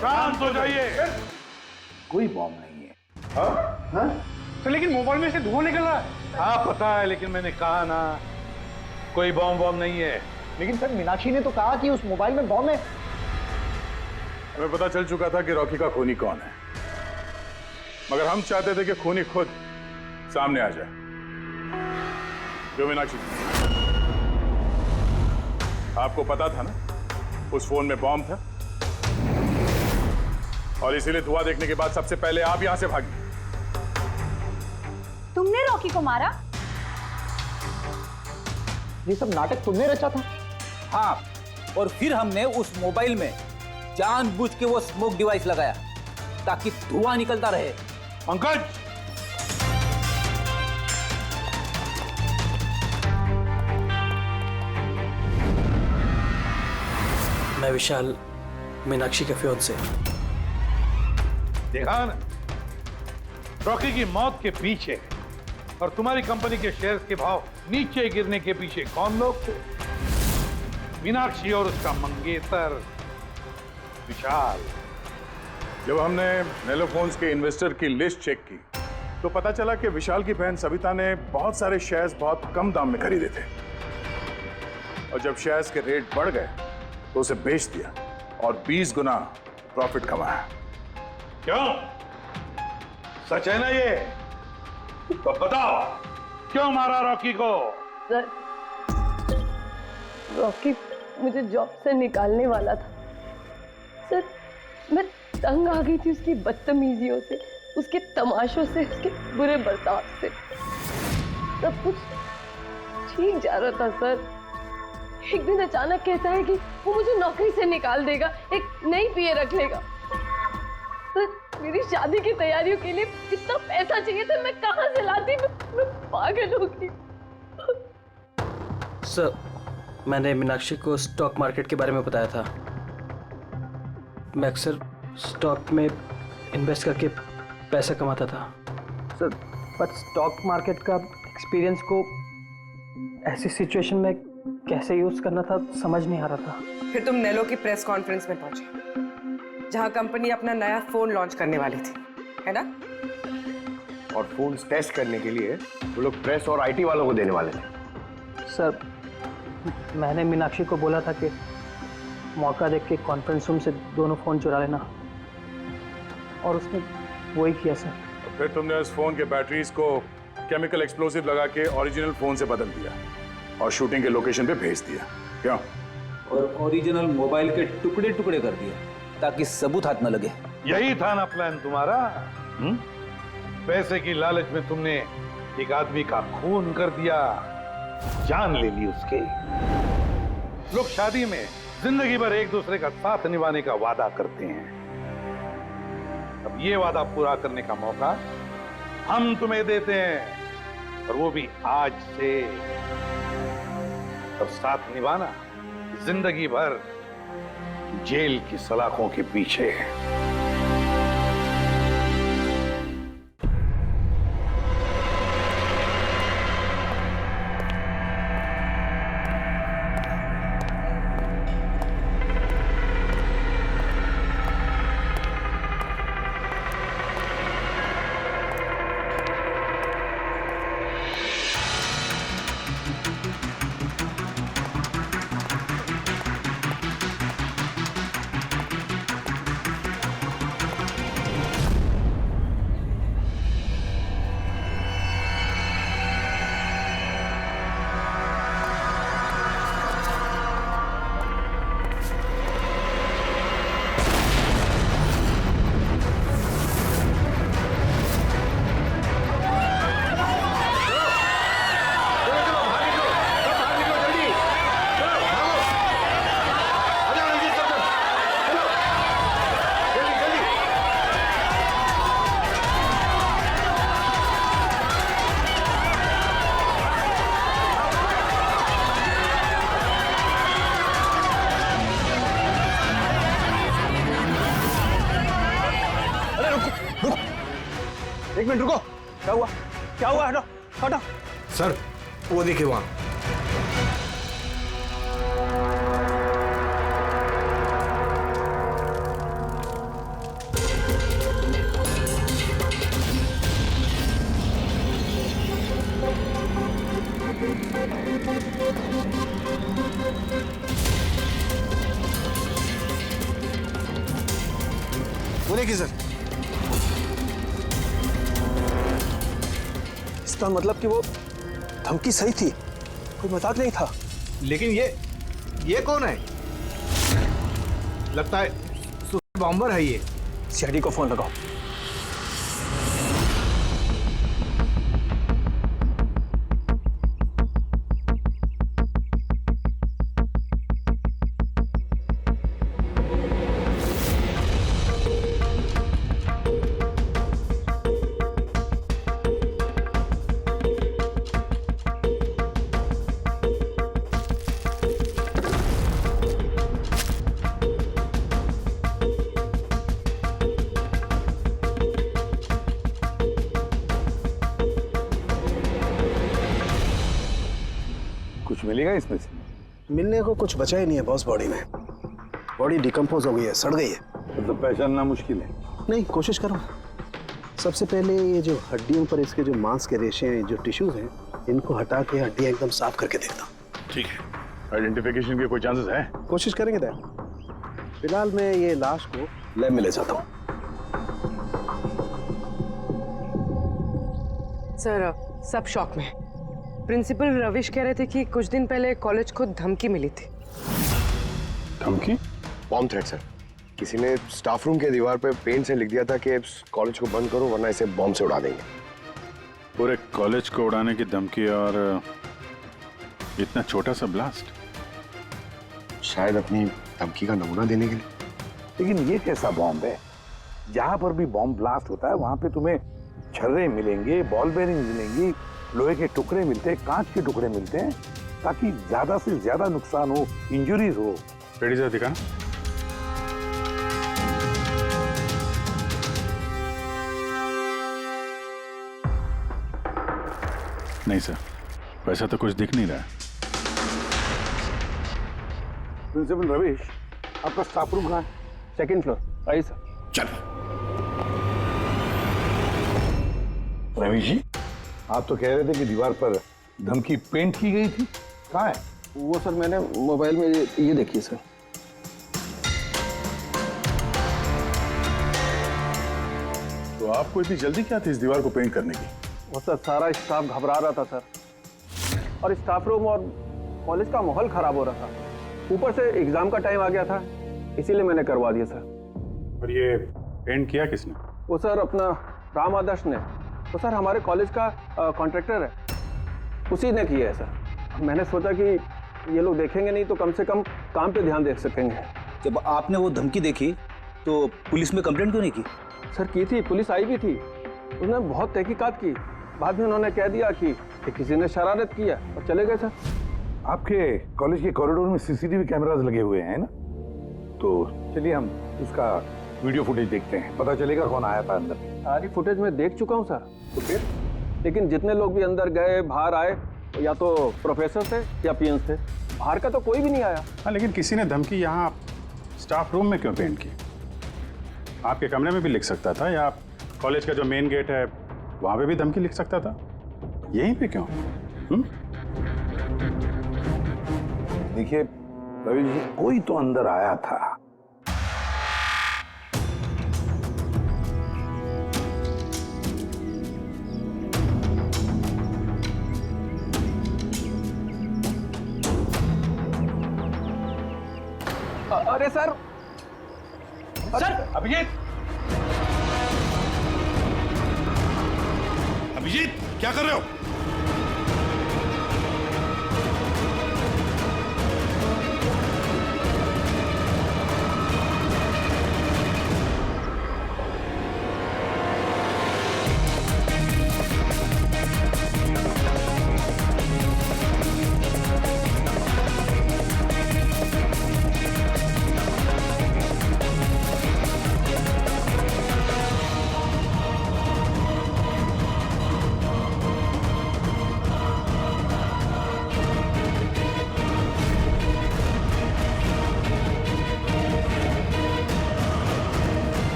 Speaker 8: शांत हो जाइए। कोई बॉम्ब नहीं है। हाँ?
Speaker 12: तो लेकिन मोबाइल में से धुआं निकल रहा है।
Speaker 8: हाँ पता है, लेकिन मैंने कहा ना कोई बॉम्ब नहीं है।
Speaker 3: लेकिन सर मीनाक्षी ने तो कहा कि उस मोबाइल में बॉम्ब है।
Speaker 14: हमें पता चल चुका था कि रॉकी का खूनी कौन है, मगर हम चाहते थे कि खूनी खुद सामने आ जाए। जो मीनाक्षी, आपको पता था ना उस फोन में बॉम्ब था, और इसीलिए धुआं देखने के बाद सबसे पहले आप यहां से भागी।
Speaker 6: तुमने रॉकी को मारा?
Speaker 3: ये सब नाटक तुमने रचा था?
Speaker 4: हाँ, और फिर हमने उस मोबाइल में जानबूझ के वो स्मोक डिवाइस लगाया ताकि धुआं निकलता रहे।
Speaker 8: पंकज,
Speaker 10: मैं विशाल, मीनाक्षी के फियांसे।
Speaker 8: देखा ना, रॉकी की मौत के पीछे और तुम्हारी कंपनी के शेयर्स के भाव नीचे गिरने के पीछे कौन लोग थे?
Speaker 9: मीनाक्षी और उसका मंगेतर विशाल। जब हमने नेलो फोन्स के इन्वेस्टर की लिस्ट चेक की तो पता चला कि विशाल की बहन सविता ने बहुत सारे शेयर्स बहुत कम दाम में खरीदे थे और जब शेयर्स के रेट बढ़ गए तो उसे बेच दिया और 20 गुना प्रॉफिट कमाया। क्यों? सच है ना ये? तो बताओ क्यों मारा रॉकी को?
Speaker 5: सर, रॉकी मुझे जॉब से निकालने वाला था। सर, मैं तंग आ गई थी उसकी बदतमीजियों से, उसके तमाशों से, उसके बुरे बर्ताव से। सब कुछ ठीक जा रहा था सर। एक दिन अचानक कहता है कि वो मुझे नौकरी से निकाल देगा, एक नई पीए रख लेगा। सर, मेरी शादी की तैयारियों के लिए कितना पैसा चाहिए था, मैं कहां से लाती? मैं पागल हो गई।
Speaker 10: सर, मैंने मीनाक्षी को स्टॉक मार्केट के बारे में बताया था। मैं अक्सर स्टॉक में इन्वेस्ट करके पैसा कमाता था। सर, पर स्टॉक मार्केट का एक्सपीरियंस को ऐसी सिचुएशन में कैसे यूज करना था समझ नहीं आ रहा था।
Speaker 17: फिर तुम नेलो की प्रेस कॉन्फ्रेंस में पहुंचे जहां कंपनी अपना नया फोन लॉन्च करने वाली थी, है ना?
Speaker 13: और फोन टेस्ट करने के लिए वो लोग प्रेस और आईटी वालों को देने वाले थे।
Speaker 10: सर, मैंने मीनाक्षी को बोला था कि मौका देख के कॉन्फ्रेंस रूम से दोनों फोन चुरा लेना, और उसने वही किया सर।
Speaker 9: तो फिर तुमने उस फोन के बैटरीज को केमिकल एक्सप्लोसिव लगा के ओरिजिनल फोन से बदल दिया और शूटिंग के लोकेशन पे भेज दिया। क्यों?
Speaker 4: और ओरिजिनल मोबाइल के टुकड़े टुकड़े कर दिए ताकि सबूत हाथ न लगे।
Speaker 9: यही था ना प्लान तुम्हारा? पैसे की लालच में तुमने एक आदमी का खून कर दिया, जान ले ली उसके। लोग शादी में जिंदगी भर एक दूसरे का साथ निभाने का वादा करते हैं। अब ये वादा पूरा करने का मौका हम तुम्हें देते हैं, और वो भी आज से। अब साथ निभाना जिंदगी भर जेल की सलाखों के पीछे।
Speaker 13: एक मिनट रुको। क्या हुआ? क्या हुआ? हटो हटो।
Speaker 11: सर, वो देखिए वहां। वो देखिए सर। इसका मतलब कि वो धमकी सही थी, कोई मजाक नहीं था।
Speaker 13: लेकिन ये कौन है? लगता है बॉम्बर है ये।
Speaker 7: सीआईडी को फोन लगाओ।
Speaker 9: कुछ मिलेगा इसमें से?
Speaker 11: मिलने को कुछ बचा ही नहीं है बॉस बॉडी में। बॉडी डिकम्पोज हो गई है, सड़ गई है।
Speaker 9: तो पहचानना मुश्किल है।
Speaker 11: नहीं, कोशिश करो। सबसे पहले ये जो हड्डियों पर इसके जो मांस के रेशे हैं, जो टिश्यूज हैं, इनको हटा के हड्डियां एकदम साफ करके देखता हूँ।
Speaker 9: ठीक है। आइडेंटिफिकेशन के कोई चांसेस है?
Speaker 11: कोशिश करेंगे दैट। फिलहाल मैं ये लाश को लैब में ले जाता हूँ।
Speaker 17: सर, सब शॉक में। प्रिंसिपल रविश कह रहे थे कि कुछ दिन पहले कॉलेज को धमकी मिली थी।
Speaker 9: धमकी?
Speaker 13: Bomb threat sir. किसी ने स्टाफ रूम के दीवार पे पेंट से लिख दिया था कि कॉलेज को बंद करो वरना इसे बॉम्ब से उड़ा देंगे।
Speaker 9: पूरे कॉलेज को उड़ाने की धमकी और इतना छोटा सा ब्लास्ट?
Speaker 13: शायद अपनी धमकी का नमूना देने के लिए।
Speaker 9: लेकिन ये कैसा बॉम्ब है? जहां पर भी बॉम्ब ब्लास्ट होता है वहां पे तुम्हें छर्रे मिलेंगे, बॉल बेरिंग मिलेंगी, लोहे के टुकड़े मिलते हैं, कांच के टुकड़े मिलते हैं, ताकि ज्यादा से ज्यादा नुकसान हो, इंजरीज हो। पेड़ी से दिखाना। नहीं सर, वैसा तो कुछ दिख नहीं रहा। प्रिंसिपल रविश, आपका स्टाफ रूम कहाँ है?
Speaker 10: Second floor. आइए सर।
Speaker 9: चलो। रविश जी, आप तो कह रहे थे कि दीवार पर धमकी पेंट की गई थी, कहाँ है?
Speaker 10: वो सर मैंने मोबाइल में ये देखिए सर।
Speaker 9: तो आपको इतनी जल्दी क्या थी इस दीवार को पेंट करने की?
Speaker 10: वो सर सारा स्टाफ घबरा रहा था सर, और स्टाफ रूम और कॉलेज का माहौल खराब हो रहा था। ऊपर से एग्जाम का टाइम आ गया था, इसीलिए मैंने करवा दिया सर।
Speaker 9: और ये पेंट किया किसने?
Speaker 10: वो सर अपना राम आदर्श ने। वो सर हमारे कॉलेज का कॉन्ट्रैक्टर है, उसी ने किया है सर। मैंने सोचा कि ये लोग देखेंगे नहीं तो कम से कम काम पे ध्यान दे सकेंगे।
Speaker 4: जब आपने वो धमकी देखी तो पुलिस में कंप्लेंट क्यों नहीं की?
Speaker 10: सर की थी, पुलिस आई भी थी, उसने बहुत तहकीकात की। बाद में उन्होंने कह दिया कि किसी ने शरारत किया और चले गए सर।
Speaker 9: आपके कॉलेज के कॉरिडोर में सीसीटीवी कैमरास लगे हुए हैं ना, तो चलिए हम उसका वीडियो फुटेज देखते हैं, पता चलेगा कौन आया था अंदर।
Speaker 10: सारी फुटेज में देख चुका हूँ सर। तो फिर लेकिन जितने लोग भी अंदर गए बाहर आए, या तो प्रोफेसर थे या पीएन्स थे, बाहर का तो कोई भी नहीं आया।
Speaker 18: हाँ, लेकिन किसी ने धमकी यहाँ स्टाफ रूम में क्यों पेंट की? आपके कमरे में भी लिख सकता था, या कॉलेज का जो मेन गेट है वहाँ पे भी धमकी लिख सकता था, यहीं पे क्यों?
Speaker 9: देखिए रवि जी, कोई तो अंदर आया था।
Speaker 10: अरे सर,
Speaker 9: सर अभिजीत, अभिजीत क्या कर रहे हो?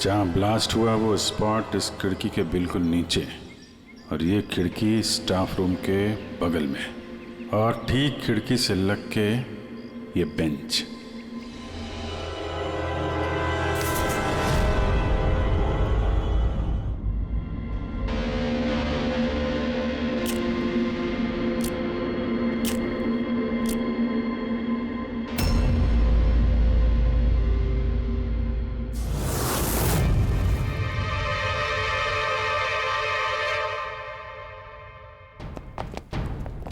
Speaker 18: जहाँ ब्लास्ट हुआ वो स्पॉट इस खिड़की के बिल्कुल नीचे, और ये खिड़की स्टाफ रूम के बगल में, और ठीक खिड़की से लग के ये बेंच।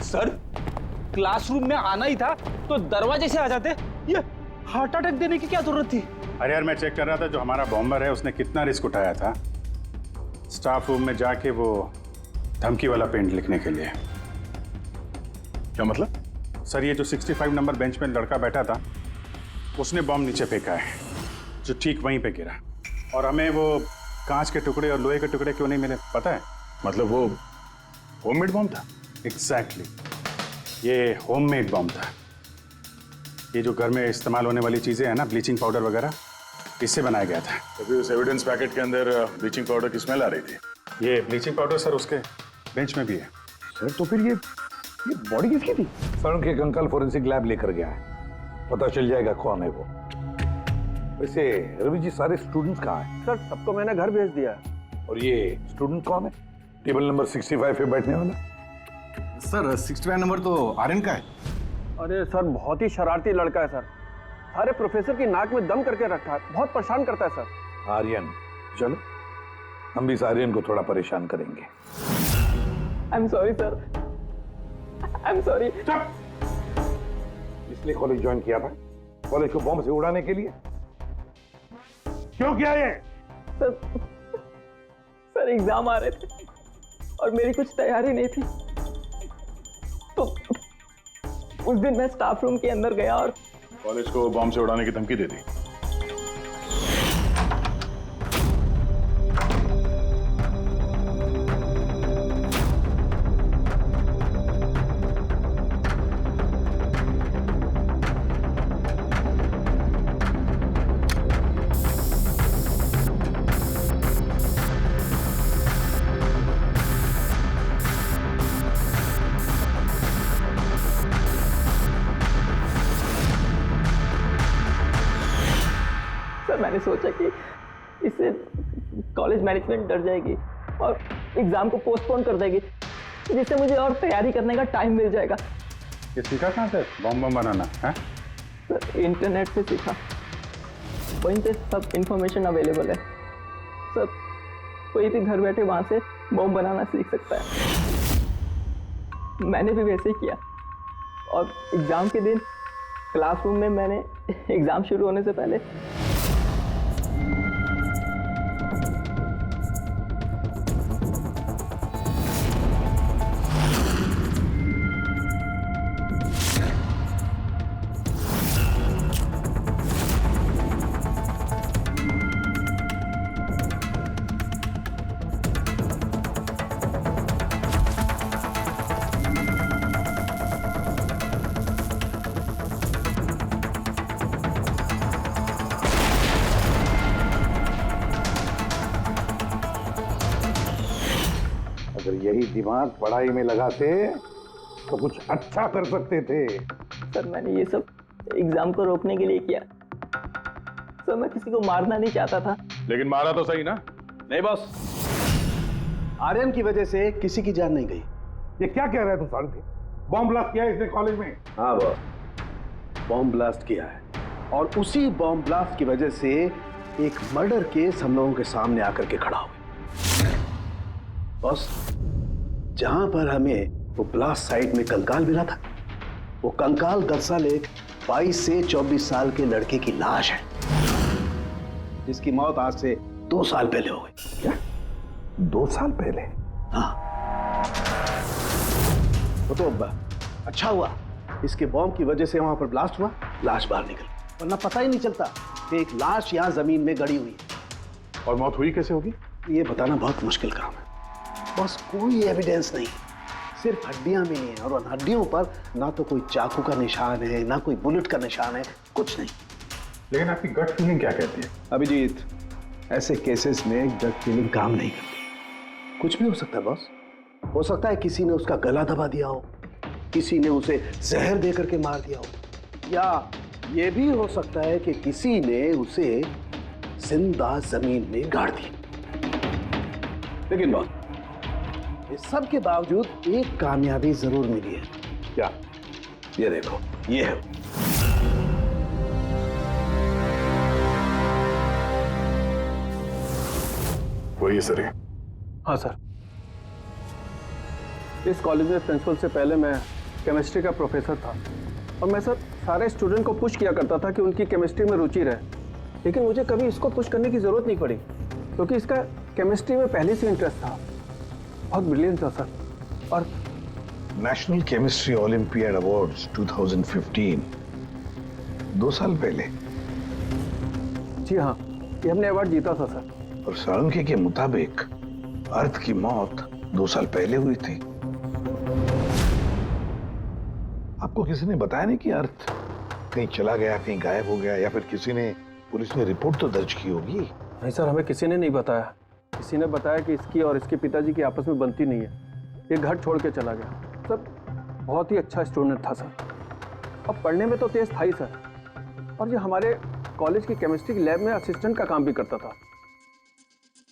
Speaker 4: सर, क्लासरूम में आना ही था तो दरवाजे से आ जाते, ये हार्ट अटैक देने की क्या जरूरत थी?
Speaker 18: अरे यार, मैं चेक कर रहा था जो हमारा बॉम्बर है उसने कितना रिस्क उठाया था स्टाफ रूम में जाके वो धमकी वाला पेंट लिखने के लिए।
Speaker 9: क्या मतलब?
Speaker 18: सर, ये जो 65 नंबर बेंच में लड़का बैठा था उसने बॉम्ब नीचे फेंका है, जो ठीक वहीं पे गिरा, और हमें वो कांच के टुकड़े और लोहे के टुकड़े क्यों नहीं मिले पता है?
Speaker 9: मतलब वो होममेड बॉम्ब था?
Speaker 18: एग्जैक्टली ये होममेड बॉम्ब था। ये जो घर में इस्तेमाल होने वाली चीजें हैं ना, ब्लीचिंग पाउडर वगैरह, इससे बनाया गया था।
Speaker 9: तो फिर उस एविडेंस पैकेट के अंदर ब्लीचिंग पाउडर की स्मेल आ रही थी।
Speaker 18: ये ब्लीचिंग पाउडर सर उसके बेंच में भी है।
Speaker 9: सर तो फिर ये बॉडी किसकी थी? सर के कंकाल फोरेंसिक लैब लेकर गया है, पता चल जाएगा कौन है वो। वैसे रवि जी सारे स्टूडेंट्स कहाँ हैं?
Speaker 13: सर सबको मैंने घर भेज दिया है।
Speaker 9: और ये स्टूडेंट कौन है? टेबल नंबर 65 पे बैठने वाला?
Speaker 7: सर 65 नंबर तो आर्यन का है।
Speaker 13: अरे सर बहुत ही शरारती लड़का है सर, सारे प्रोफेसर की नाक में दम करके रखा है, बहुत परेशान करता है सर।
Speaker 9: आर्यन, चलो हम भी इस आर्यन को थोड़ा परेशान करेंगे।
Speaker 10: I am sorry sir, I am sorry.
Speaker 9: इसलिए कॉलेज ज्वाइन किया था? कॉलेज को बॉम्ब से उड़ाने के लिए? क्यों किया ये?
Speaker 10: सर एग्जाम आ रहे थे और मेरी कुछ तैयारी नहीं थी, तो उस दिन मैं स्टाफ रूम के अंदर गया और
Speaker 9: कॉलेज को बॉम्ब से उड़ाने की धमकी दे दी।
Speaker 10: मैंने सोचा कि इससे कॉलेज मैनेजमेंट डर जाएगी और एग्जाम को पोस्टपोन कर देगी, जिससे मुझे और तैयारी करने का टाइम मिल जाएगा।
Speaker 18: ये सीखा कहाँ से बॉम्ब बनाना है?
Speaker 10: सर इंटरनेट से सीखा, वहीं पे सब इंफॉर्मेशन अवेलेबल है सर, कोई भी घर बैठे वहां से बॉम्ब बनाना सीख सकता है। मैंने भी वैसे ही किया और एग्जाम के दिन क्लासरूम में मैंने एग्जाम शुरू होने से पहले
Speaker 9: अगर यही दिमाग पढ़ाई में लगाते तो कुछ अच्छा कर सकते थे।
Speaker 10: सर मैंने ये सब एग्जाम को रोकने के लिए किया सर, मैं किसी को मारना नहीं चाहता था।
Speaker 9: लेकिन मारा तो सही ना?
Speaker 12: नहीं बॉस,
Speaker 11: आर्यन की वजह से किसी की जान नहीं गई।
Speaker 9: ये क्या कह रहा है तू सारंगी? बॉम्ब ब्लास्ट किया है इसने कॉलेज में?
Speaker 11: हाँ बॉस, बॉम्ब ब्लास्ट किया है और उसी बॉम्ब ब्लास्ट की वजह से एक मर्डर केस हम लोगों के सामने आकर के खड़ा हुआ। बॉस, जहां पर हमें वो ब्लास्ट साइट में कंकाल मिला था, वो कंकाल दरअसल एक 22 से 24 साल के लड़के की लाश है, जिसकी मौत आज से 2 साल पहले हो गई।
Speaker 9: क्या 2 साल पहले?
Speaker 11: हाँ, वो तो अच्छा हुआ इसके बॉम्ब की वजह से वहां पर ब्लास्ट हुआ, लाश बाहर निकल, वरना पता ही नहीं चलता कि एक लाश यहां जमीन में गड़ी हुई है।
Speaker 9: और मौत हुई कैसे होगी?
Speaker 11: ये बताना बहुत मुश्किल काम है बस, कोई एविडेंस नहीं, सिर्फ हड्डियां मिली हैं और उन हड्डियों पर ना तो कोई चाकू का निशान है, ना कोई बुलेट का निशान है, कुछ नहीं।
Speaker 9: लेकिन आपकी गट फीलिंग क्या कहती है?
Speaker 11: अभिजीत, ऐसे केसेस में गट फीलिंग काम नहीं करती। कुछ भी हो सकता है बॉस, हो सकता है किसी ने उसका गला दबा दिया हो, किसी ने उसे जहर दे करके मार दिया हो, या ये भी हो सकता है कि किसी ने उसे जिंदा जमीन में गाड़ दी। लेकिन बॉस, इस सब के बावजूद एक कामयाबी जरूर मिली है। क्या? ये देखो, ये है
Speaker 9: वही सर।
Speaker 13: हाँ सर, इस कॉलेज में प्रिंसिपल से पहले मैं केमिस्ट्री का प्रोफेसर था और मैं सर सारे स्टूडेंट को पुश किया करता था कि उनकी केमिस्ट्री में रुचि रहे, लेकिन मुझे कभी इसको पुश करने की जरूरत नहीं पड़ी क्योंकि इसका केमिस्ट्री में पहले से इंटरेस्ट था। बहुत ब्रिलियंट था सर। और
Speaker 8: नेशनल केमिस्ट्री ओलंपियाड अवार्ड्स 2015 2 साल पहले?
Speaker 13: जी हाँ, ये हमने अवार्ड जीता था सर।
Speaker 8: और साळुंखे के मुताबिक अर्थ की मौत 2 साल पहले हुई थी। आपको किसी ने बताया नहीं कि अर्थ कहीं चला गया, कहीं गायब हो गया, या फिर किसी ने, पुलिस ने रिपोर्ट तो दर्ज की होगी?
Speaker 10: नहीं सर, हमें किसी ने नहीं बताया। किसी ने बताया कि इसकी और इसके पिताजी की आपस में बनती नहीं है, ये घर छोड़ के चला गया। सर बहुत ही अच्छा स्टूडेंट था सर, अब पढ़ने में तो तेज था ही सर, और ये हमारे कॉलेज की केमिस्ट्री की लैब में असिस्टेंट का काम भी करता था।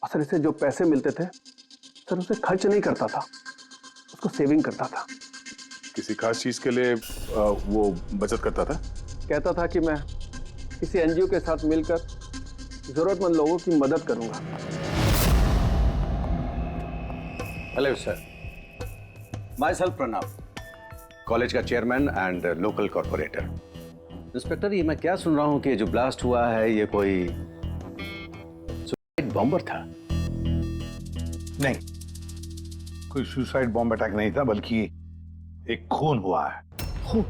Speaker 10: और सर इसे जो पैसे मिलते थे सर उसे खर्च नहीं करता था, उसको सेविंग करता था।
Speaker 9: किसी खास चीज के लिए वो बचत करता था?
Speaker 10: कहता था कि मैं किसी एनजीओ के साथ मिलकर जरूरतमंद लोगों की मदद करूंगा।
Speaker 19: Hello sir, myself Pranav, college का chairman and local corporator. Inspector, ये मैं क्या सुन रहा हूँ कि जो ब्लास्ट हुआ है ये कोई सुसाइड बॉम्बर था?
Speaker 8: नहीं, कोई सुसाइड बॉम्ब अटैक नहीं था, बल्कि एक खून हुआ है।
Speaker 18: खून?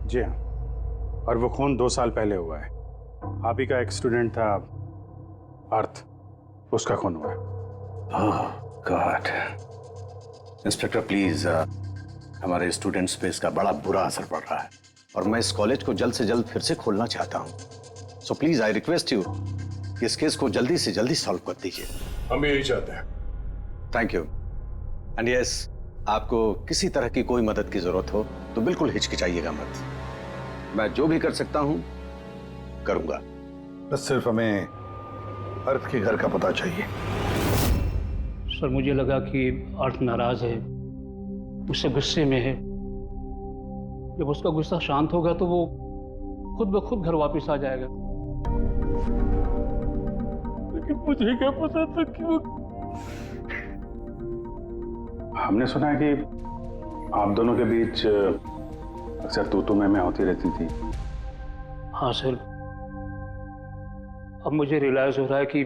Speaker 18: जी हाँ, और वो खून 2 साल पहले हुआ है। आप ही का एक स्टूडेंट था अर्थ, उसका खून हुआ है।
Speaker 19: ओह गॉड। इंस्पेक्टर प्लीज, हमारे स्टूडेंट्स पे इसका बड़ा बुरा असर पड़ रहा है और मैं इस कॉलेज को जल्द से जल्द फिर से खोलना चाहता हूँ। So please I request you कि इस केस को जल्दी से जल्दी सॉल्व कर दीजिए।
Speaker 9: हम यही चाहते हैं।
Speaker 19: Thank you. एंड यस, आपको किसी तरह की कोई मदद की जरूरत हो तो बिल्कुल हिचकिचाइएगा मत। मैं जो भी कर सकता हूं करूंगा।
Speaker 8: बस सिर्फ हमें अर्थ के घर का पता चाहिए।
Speaker 20: सर मुझे लगा कि अर्थ नाराज है, उससे गुस्से में है। जब उसका गुस्सा शांत होगा तो वो खुद ब खुद घर वापस आ जाएगा। लेकिन मुझे क्या पता था कि वो...
Speaker 18: हमने सुना है कि आप दोनों के बीच अक्सर तू मैं होती रहती थी।
Speaker 20: हाँ सर, अब मुझे रियलाइज हो रहा है कि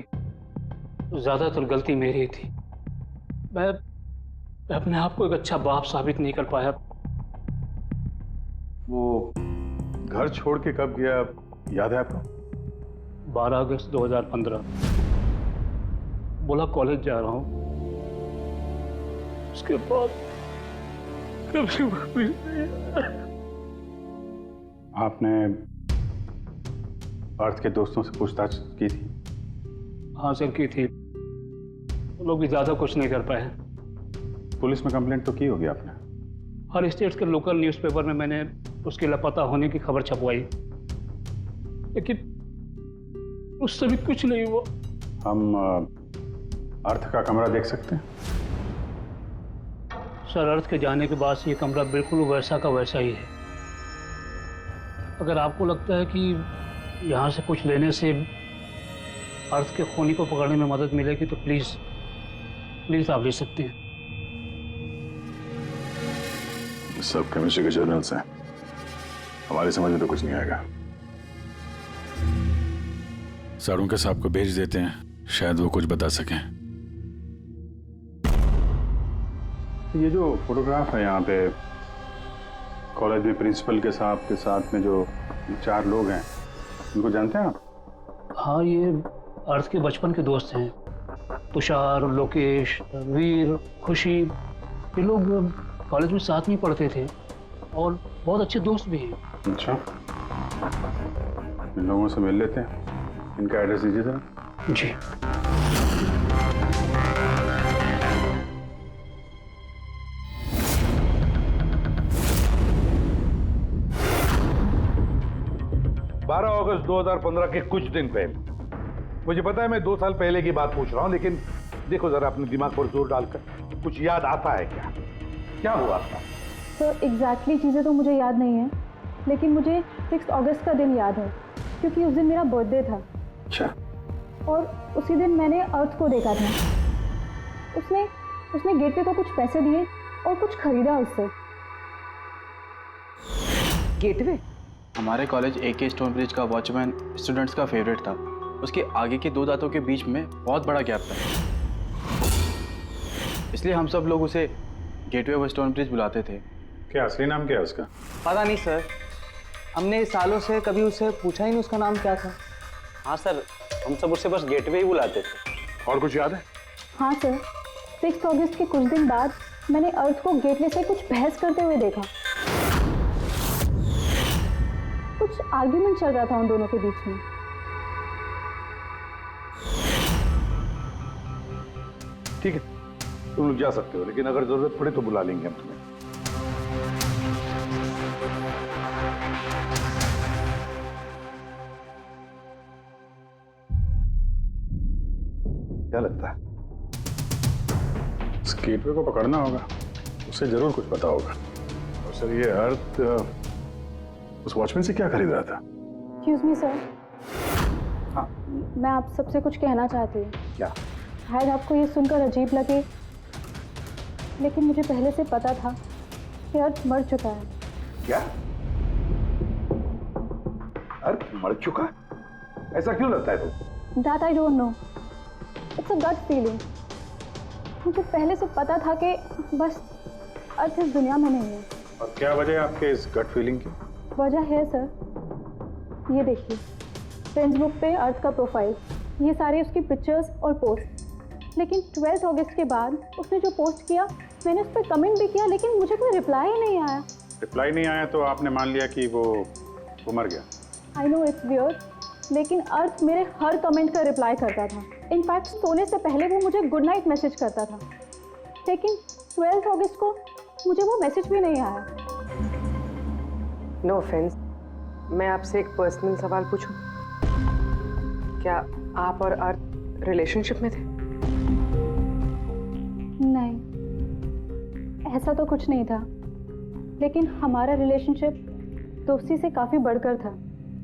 Speaker 20: ज्यादातर गलती मेरी थी। मैं अपने आप को एक अच्छा बाप साबित नहीं कर पाया।
Speaker 9: वो घर छोड़ के कब गया, याद है आपको?
Speaker 20: 12 अगस्त 2015। बोला कॉलेज जा रहा हूँ, उसके बाद कभी वापस नहीं आया।
Speaker 18: आपने अर्थ के दोस्तों से पूछताछ की थी?
Speaker 20: हाँ सर, की थी। वो लोग भी ज्यादा कुछ नहीं कर पाए।
Speaker 18: पुलिस में कंप्लेंट तो की होगी आपने?
Speaker 20: हर स्टेट के लोकल न्यूज़पेपर में मैंने उसके लापता होने की खबर छपवाई, लेकिन उससे भी कुछ नहीं हुआ।
Speaker 18: हम अर्थ का कमरा देख सकते हैं?
Speaker 20: सर, अर्थ के जाने के बाद से ये कमरा बिल्कुल वैसा का वैसा ही है। अगर आपको लगता है कि यहाँ से कुछ लेने से अर्थ के खूनी को पकड़ने में मदद मिलेगी तो प्लीज आप ले सकते हैं।
Speaker 9: सब केमिस्ट्री के जर्नल्स हैं, हमारी समझ में तो कुछ नहीं आएगा।
Speaker 18: सारुंके साहब को भेज देते हैं, शायद वो कुछ बता सकें। ये जो फोटोग्राफ है यहाँ पे कॉलेज में प्रिंसिपल के साहब के साथ में जो 4 लोग हैं, उनको जानते हैं आप?
Speaker 20: हाँ, ये अर्थ के बचपन के दोस्त हैं। तुषार, लोकेश, वीर, खुशी, ये लोग कॉलेज में साथ में पढ़ते थे और बहुत अच्छे दोस्त भी हैं।
Speaker 18: अच्छा, इन लोगों से मिल लेते हैं। इनका एड्रेस दीजिए जरा।
Speaker 20: जी।
Speaker 9: अगस्त 2015 के कुछ दिन पहले, मुझे पता है मैं 2 साल पहले की बात पूछ रहा हूं, लेकिन देखो जरा अपने दिमाग पर जोर डालकर, कुछ याद आता है क्या? क्या हुआ था?
Speaker 21: सर एग्जैक्टली चीज़ें तो मुझे याद नहीं है, लेकिन मुझे 6 अगस्त का दिन याद है क्योंकि उस दिन मेरा बर्थडे था।
Speaker 18: अच्छा।
Speaker 21: और उसी दिन मैंने अर्थ को देखा था। उसने गेटवे को कुछ पैसे दिए और कुछ खरीदा उससे।
Speaker 22: गेटवे? हमारे कॉलेज AK स्टोन ब्रिज का वॉचमैन स्टूडेंट्स का फेवरेट था। उसके आगे के 2 दांतों के बीच में बहुत बड़ा गैप था, इसलिए हम सब लोग उसे गेटवे ऑफ स्टोन ब्रिज बुलाते थे।
Speaker 18: क्या असली नाम क्या है उसका?
Speaker 22: पता नहीं सर, हमने सालों से कभी उससे पूछा ही नहीं उसका नाम क्या था।
Speaker 12: हाँ सर, हम सब उससे बस गेटवे ही बुलाते थे।
Speaker 9: और कुछ याद है?
Speaker 21: हाँ सर, 6 अगस्त के कुछ दिन बाद मैंने अर्थ को गेटवे से कुछ बहस करते हुए देखा। कुछ आर्ग्यूमेंट चल रहा था उन दोनों के बीच में।
Speaker 8: ठीक है, तुम लोग जा सकते हो, लेकिन अगर जरूरत पड़े तो बुला लेंगे हम तुम्हें। क्या लगता है?
Speaker 18: इस गेटवे को पकड़ना होगा, उसे जरूर कुछ पता होगा। और सर, ये अर्थ उस वॉचमैन से क्या खरीद रहा था?
Speaker 21: एक्सक्यूज मी सर, मैं आप सबसे कुछ कहना चाहती हूँ।
Speaker 8: क्या?
Speaker 21: शायद आपको ये सुनकर अजीब लगे, लेकिन मुझे पहले से पता था कि अर्थ मर चुका है।
Speaker 8: क्या? अर्थ मर चुका? ऐसा क्यों लगता है तुम?
Speaker 21: That I don't know. It's a gut feeling. मुझे पहले से पता था कि बस अर्थ इस दुनिया में नहीं है।
Speaker 18: और क्या वजह है आपके इस गट फीलिंग की?
Speaker 21: वजह है सर, ये देखिए, फेसबुक पे अर्थ का प्रोफाइल, ये सारे उसकी पिक्चर्स और पोस्ट। लेकिन 12 अगस्त के बाद उसने जो पोस्ट किया, मैंने उस पर कमेंट भी किया, लेकिन मुझे कोई रिप्लाई ही नहीं आया।
Speaker 18: रिप्लाई नहीं आया तो आपने मान लिया कि वो मर गया?
Speaker 21: आई नो इट्स वियर्ड, लेकिन अर्थ मेरे हर कमेंट का रिप्लाई करता था। इनफैक्ट सोने से पहले वो मुझे गुड नाइट मैसेज करता था। लेकिन 12 अगस्त को मुझे वो मैसेज भी नहीं आया।
Speaker 17: नो ऑफेंस, मैं आपसे एक पर्सनल सवाल पूछूं? क्या आप और अर्थ रिलेशनशिप में थे?
Speaker 21: नहीं, ऐसा तो कुछ नहीं था, लेकिन हमारा रिलेशनशिप दोस्ती से काफी बढ़कर था।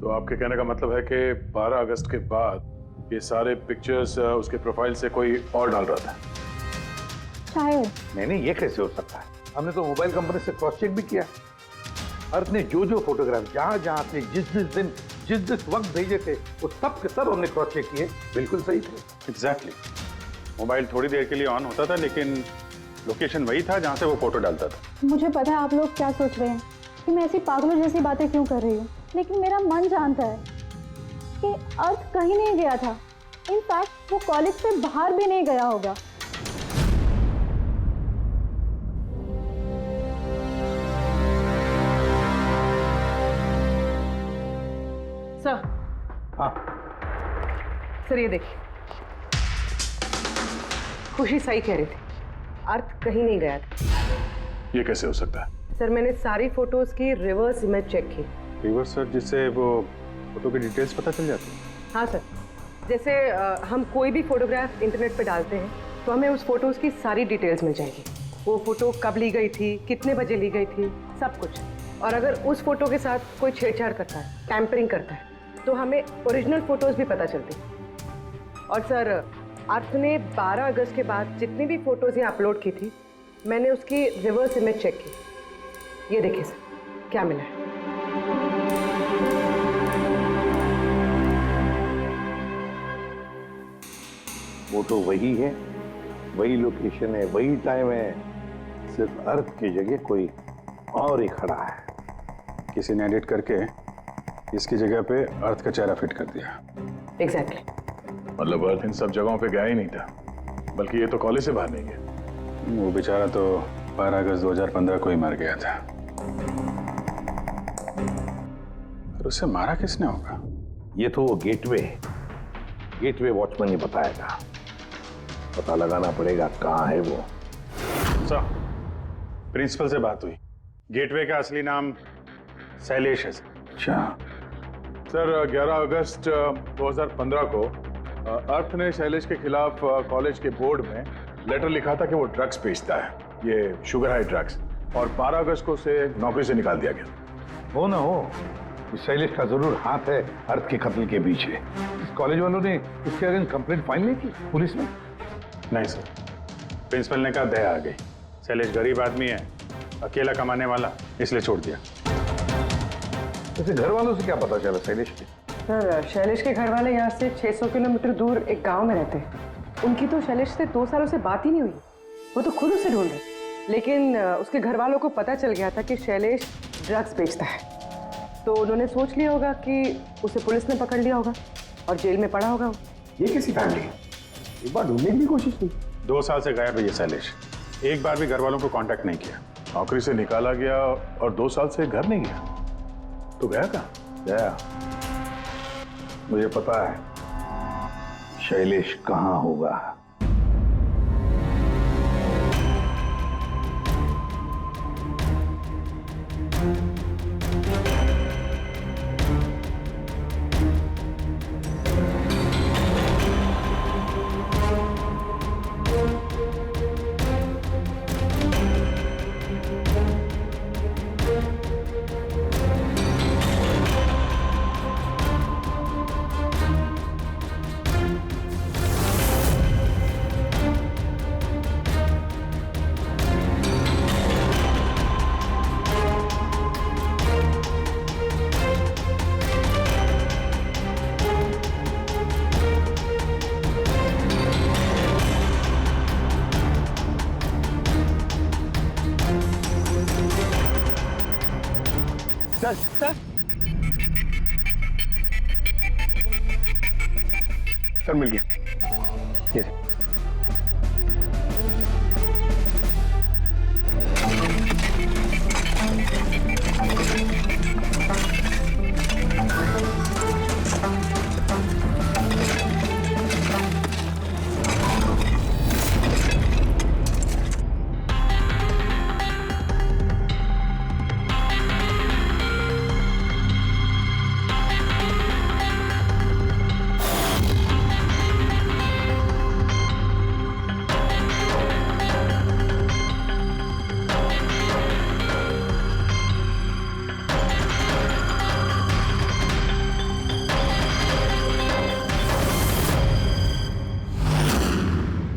Speaker 9: तो आपके कहने का मतलब है कि 12 अगस्त के बाद ये सारे पिक्चर्स उसके प्रोफाइल से कोई और डाल रहा था?
Speaker 21: शायद।
Speaker 8: नहीं, ये कैसे हो सकता है? हमने तो मोबाइल कंपनी से क्रॉस चेक भी किया। अर्थ ने जो फोटोग्राफ जहां आपने जिस वक्त भेजे थे, वो सब के सब हमने क्रॉस चेक किए, बिल्कुल सही थे।
Speaker 18: एग्जैक्टली। मोबाइल थोड़ी देर के लिए ऑन होता था, लेकिन लोकेशन वही था जहां से वो फोटो डालता था।
Speaker 21: मुझे पता है आप लोग क्या सोच रहे हैं कि मैं ऐसी पागलों जैसी बातें क्यों कर रही हूँ, लेकिन मेरा मन जानता है कि अर्थ कहीं नहीं गया था। इनफैक्ट वो कॉलेज से बाहर भी नहीं गया होगा।
Speaker 17: सर।
Speaker 8: हाँ
Speaker 17: सर, ये देखिए, खुशी सही कह रही थी, अर्थ कहीं नहीं गया था।
Speaker 9: ये कैसे हो सकता है?
Speaker 17: सर, मैंने सारी फोटोज की रिवर्स इमेज चेक की।
Speaker 18: रिवर्स सर, जिससे वो फोटो की डिटेल्स पता चल जाती है?
Speaker 17: हाँ सर, जैसे हम कोई भी फोटोग्राफ इंटरनेट पे डालते हैं तो हमें उस फोटोज की सारी डिटेल्स मिल जाएगी। वो फोटो कब ली गई थी, कितने बजे ली गई थी, सब कुछ। और अगर उस फोटो के साथ कोई छेड़छाड़ करता है, टैम्परिंग करता है, तो हमें ओरिजिनल फोटोज भी पता चलती। और सर, अर्थ ने 12 अगस्त के बाद जितनी भी फोटोज ये अपलोड की थी, मैंने उसकी रिवर्स इमेज चेक की। ये देखिए सर, क्या मिला है।
Speaker 8: फोटो वही है, वही लोकेशन है, वही टाइम है, सिर्फ अर्थ की जगह कोई और ही खड़ा है।
Speaker 18: किसी ने एडिट करके इसकी जगह पे अर्थ का चेहरा फिट कर दिया।
Speaker 17: एग्जैक्टली।
Speaker 9: मतलब अर्थ इन सब जगहों पे गया ही नहीं था, बल्कि ये तो कॉलेज से बाहर नहीं गया।
Speaker 18: वो बेचारा तो 12 अगस्त 2015 को ही मर गया था। और उसे मारा किसने होगा?
Speaker 8: ये तो गेटवे वॉचमैन ही बताएगा। पता लगाना पड़ेगा कहाँ है वो।
Speaker 18: सर, प्रिंसिपल से बात हुई। गेटवे का असली नाम शैलेश है।
Speaker 8: अच्छा
Speaker 9: सर, 11 अगस्त 2015 को अर्थ ने शैलेश के खिलाफ कॉलेज के बोर्ड में लेटर लिखा था कि वो ड्रग्स बेचता है, ये शुगर हाई ड्रग्स। और 12 अगस्त को उसे नौकरी से निकाल दिया गया।
Speaker 8: हो ना हो, इस शैलेश का जरूर हाथ है अर्थ के कत्ल के पीछे। इस कॉलेज वालों ने इसके अगेंस्ट कंप्लेंट फाइल नहीं की पुलिस में?
Speaker 18: नहीं सर, प्रिंसिपल ने कहा दया आ गई, शैलेश गरीब आदमी है, अकेला कमाने वाला, इसलिए छोड़ दिया।
Speaker 8: वैसे घर वालों से क्या पता चला शैलेश के?
Speaker 17: सर, शैलेश के घर वाले यहाँ से 600 किलोमीटर दूर एक गांव में रहते हैं। उनकी तो शैलेश से 2 सालों से बात ही नहीं हुई। वो तो खुद उसे ढूंढ रहे, लेकिन उसके घर वालों को पता चल गया था कि शैलेश ड्रग्स बेचता है। तो उन्होंने सोच लिया होगा कि उसे पुलिस ने पकड़ लिया होगा और जेल में पड़ा होगा।
Speaker 8: ये कैसी फैमिली? एक बार ढूंढने की कोशिश की।
Speaker 18: 2 साल से गायब है ये शैलेश, एक बार भी घर वालों को कांटेक्ट नहीं किया।
Speaker 9: नौकरी से निकाला गया और 2 साल से घर नहीं गया, तो गया कहाँ?
Speaker 8: जया, मुझे पता है शैलेश कहाँ होगा।
Speaker 13: सर मिल गया। ये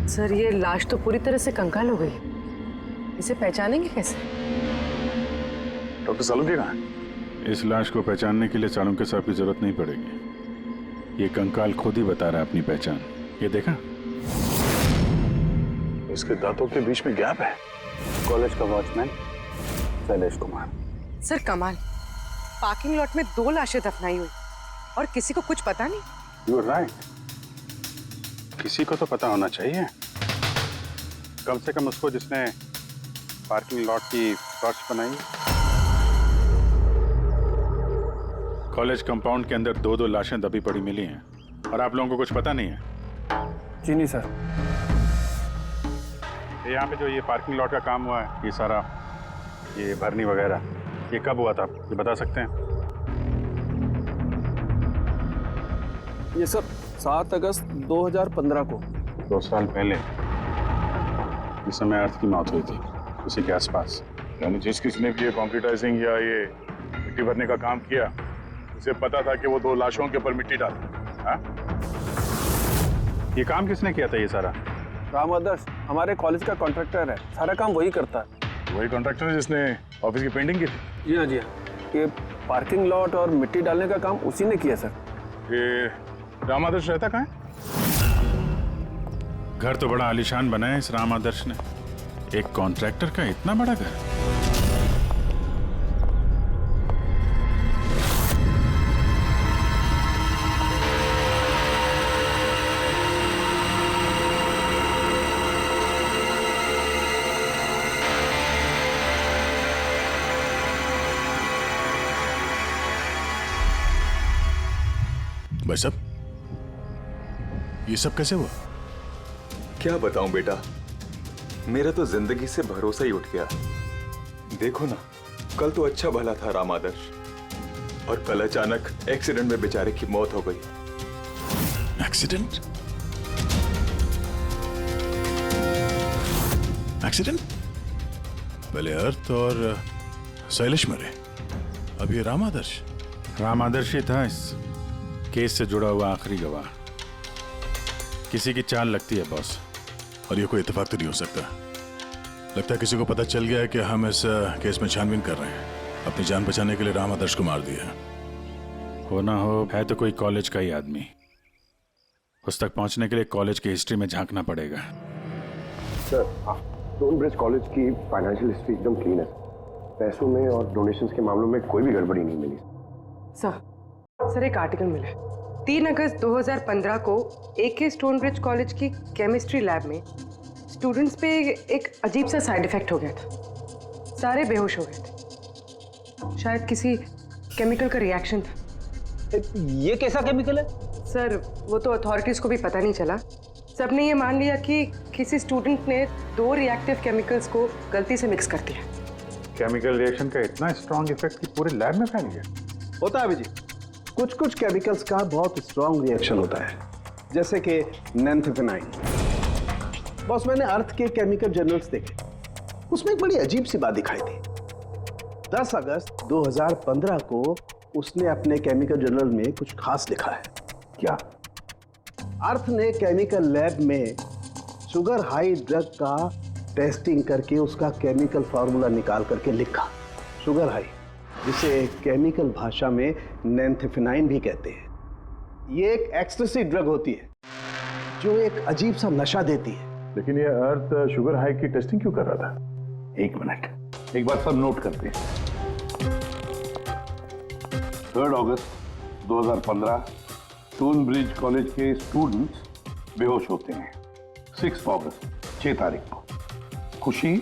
Speaker 17: सर, ये लाश तो पूरी तरह से कंकाल हो गई। इसे पहचानेंगे कैसे?
Speaker 9: डॉक्टर सालुंके कहाँ है?
Speaker 18: इस लाश को पहचानने के लिए चाणक्य साहब की जरूरत नहीं पड़ेगी। ये कंकाल खुद ही बता रहा है अपनी पहचान। ये देखा?
Speaker 9: इसके दांतों के बीच में गैप है।
Speaker 12: कॉलेज का वॉचमैन शैलेश कुमार।
Speaker 17: सर कमाल, पार्किंग लॉट में 2 लाशें दफनाई हुई और किसी को कुछ पता नहीं।
Speaker 18: You are right. किसी को तो पता होना चाहिए, कम से कम उसको जिसने पार्किंग लॉट की फर्श बनाई। कॉलेज कंपाउंड के अंदर 2-2 लाशें दबी पड़ी मिली हैं और आप लोगों को कुछ पता नहीं है?
Speaker 13: जी नहीं सर।
Speaker 18: यहाँ पे जो ये पार्किंग लॉट का काम हुआ है, ये सारा ये भरनी वगैरह, ये कब हुआ था ये बता सकते हैं?
Speaker 13: ये सर 7 अगस्त 2015 को।
Speaker 18: 2 साल पहले, इस समय अर्थ की मौत हुई थी, उसी के आसपास।
Speaker 9: यानी जिस किसने भी ये कंक्रीटाइजिंग या ये मिट्टी भरने का काम किया, उसे पता था कि वो 2 लाशों के ऊपर मिट्टी डाले। हाँ?
Speaker 18: ये काम किसने किया था ये सारा?
Speaker 13: राम आदर्श हमारे कॉलेज का कॉन्ट्रैक्टर है, सारा काम वही करता है।
Speaker 9: वही कॉन्ट्रैक्टर है जिसने ऑफिस की पेंटिंग की थी?
Speaker 13: जी हाँ जी हाँ, ये पार्किंग लॉट और मिट्टी डालने का काम उसी ने किया सर।
Speaker 9: ये राम आदर्श रहता कहाँ है?
Speaker 18: घर तो बड़ा आलीशान बना है इस राम आदर्श ने। एक कॉन्ट्रैक्टर का इतना बड़ा घर।
Speaker 9: भाई साहब, ये सब कैसे हुआ?
Speaker 2: क्या बताऊं बेटा, मेरा तो जिंदगी से भरोसा ही उठ गया। देखो ना, कल तो अच्छा भला था राम आदर्श, और कल अचानक एक्सीडेंट में बेचारे की मौत हो गई।
Speaker 9: एक्सीडेंट? एक्सीडेंट? पहले अर्थ और शैलेश मरे, अब ये राम आदर्श।
Speaker 18: राम आदर्श ही था इस केस से जुड़ा हुआ आखिरी गवाह। किसी की चाल लगती है बॉस।
Speaker 9: और ये कोई इत्तेफाक तो नहीं हो सकता। लगता है किसी को पता चल गया है कि हम इस केस में छानबीन कर रहे हैं। अपनी जान बचाने के लिए राम आदर्श को मार दिया।
Speaker 18: हो ना हो, है तो कोई कॉलेज का ही आदमी। उस तक पहुंचने के लिए कॉलेज की हिस्ट्री में झांकना पड़ेगा।
Speaker 13: सर, स्टोनब्रिज कॉलेज की फाइनेंशियल हिस्ट्री एकदम क्लीन है। पैसों में और डोनेशंस के मामलों में कोई भी गड़बड़ी नहीं मिली।
Speaker 17: सर एक आर्टिकल मिला है। 3 अगस्त 2015 को AK स्टोनब्रिज कॉलेज की केमिस्ट्री लैब में स्टूडेंट्स पे एक अजीब सा साइड इफेक्ट हो गया था। सारे बेहोश हो गए थे। शायद किसी केमिकल का रिएक्शन था।
Speaker 4: ये कैसा केमिकल है?
Speaker 17: सर वो तो अथॉरिटीज को भी पता नहीं चला। सबने ये मान लिया कि किसी स्टूडेंट ने 2 रिएक्टिव केमिकल्स को गलती से मिक्स कर दिया।
Speaker 9: केमिकल रिएक्शन का इतना स्ट्रॉन्ग इफेक्ट कि पूरे लैब में फैल गया।
Speaker 11: होता है अभिजीत, कुछ कुछ केमिकल्स का बहुत स्ट्रॉन्ग रिएक्शन होता है, जैसे कि नैंथोफेनाइन। बॉस, मैंने अर्थ के केमिकल जर्नल्स देखे, उसमें एक बड़ी अजीब सी बात दिखाई थी। 10 अगस्त 2015 को उसने अपने केमिकल जर्नल में कुछ खास लिखा है। क्या? अर्थ ने केमिकल लैब में शुगर हाई ड्रग का टेस्टिंग करके उसका केमिकल फार्मूला निकाल करके लिखा। शुगर हाई, जिसे केमिकल भाषा में नैंथोफेनाइन भी कहते हैं। ये एक एक्सटेसी ड्रग होती है जो एक अजीब सा नशा देती है।
Speaker 9: लेकिन ये अर्थ शुगर हाई की टेस्टिंग क्यों कर रहा था?
Speaker 8: 1 मिनट, एक बात सब नोट करते हैं। 3 अगस्त 2015 टून ब्रिज कॉलेज के स्टूडेंट्स बेहोश होते हैं। 6 अगस्त 6 तारीख को खुशी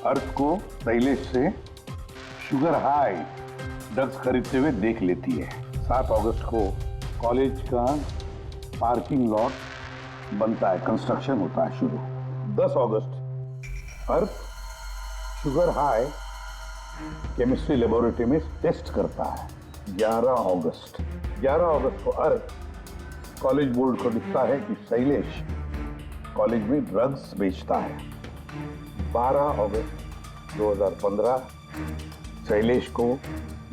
Speaker 8: अर्थ को शैलेश से शुगर हाई ड्रग्स खरीदते हुए देख लेती है। 7 अगस्त को कॉलेज का पार्किंग लॉट बनता है, कंस्ट्रक्शन होता है शुरू। 10 अगस्त अर्थ शुगर हाई केमिस्ट्री लेबोरेटरी में टेस्ट करता है। 11 अगस्त को अर्थ कॉलेज बोर्ड को लिखता है कि शैलेश कॉलेज में ड्रग्स बेचता है। 12 अगस्त 2015 शैलेश को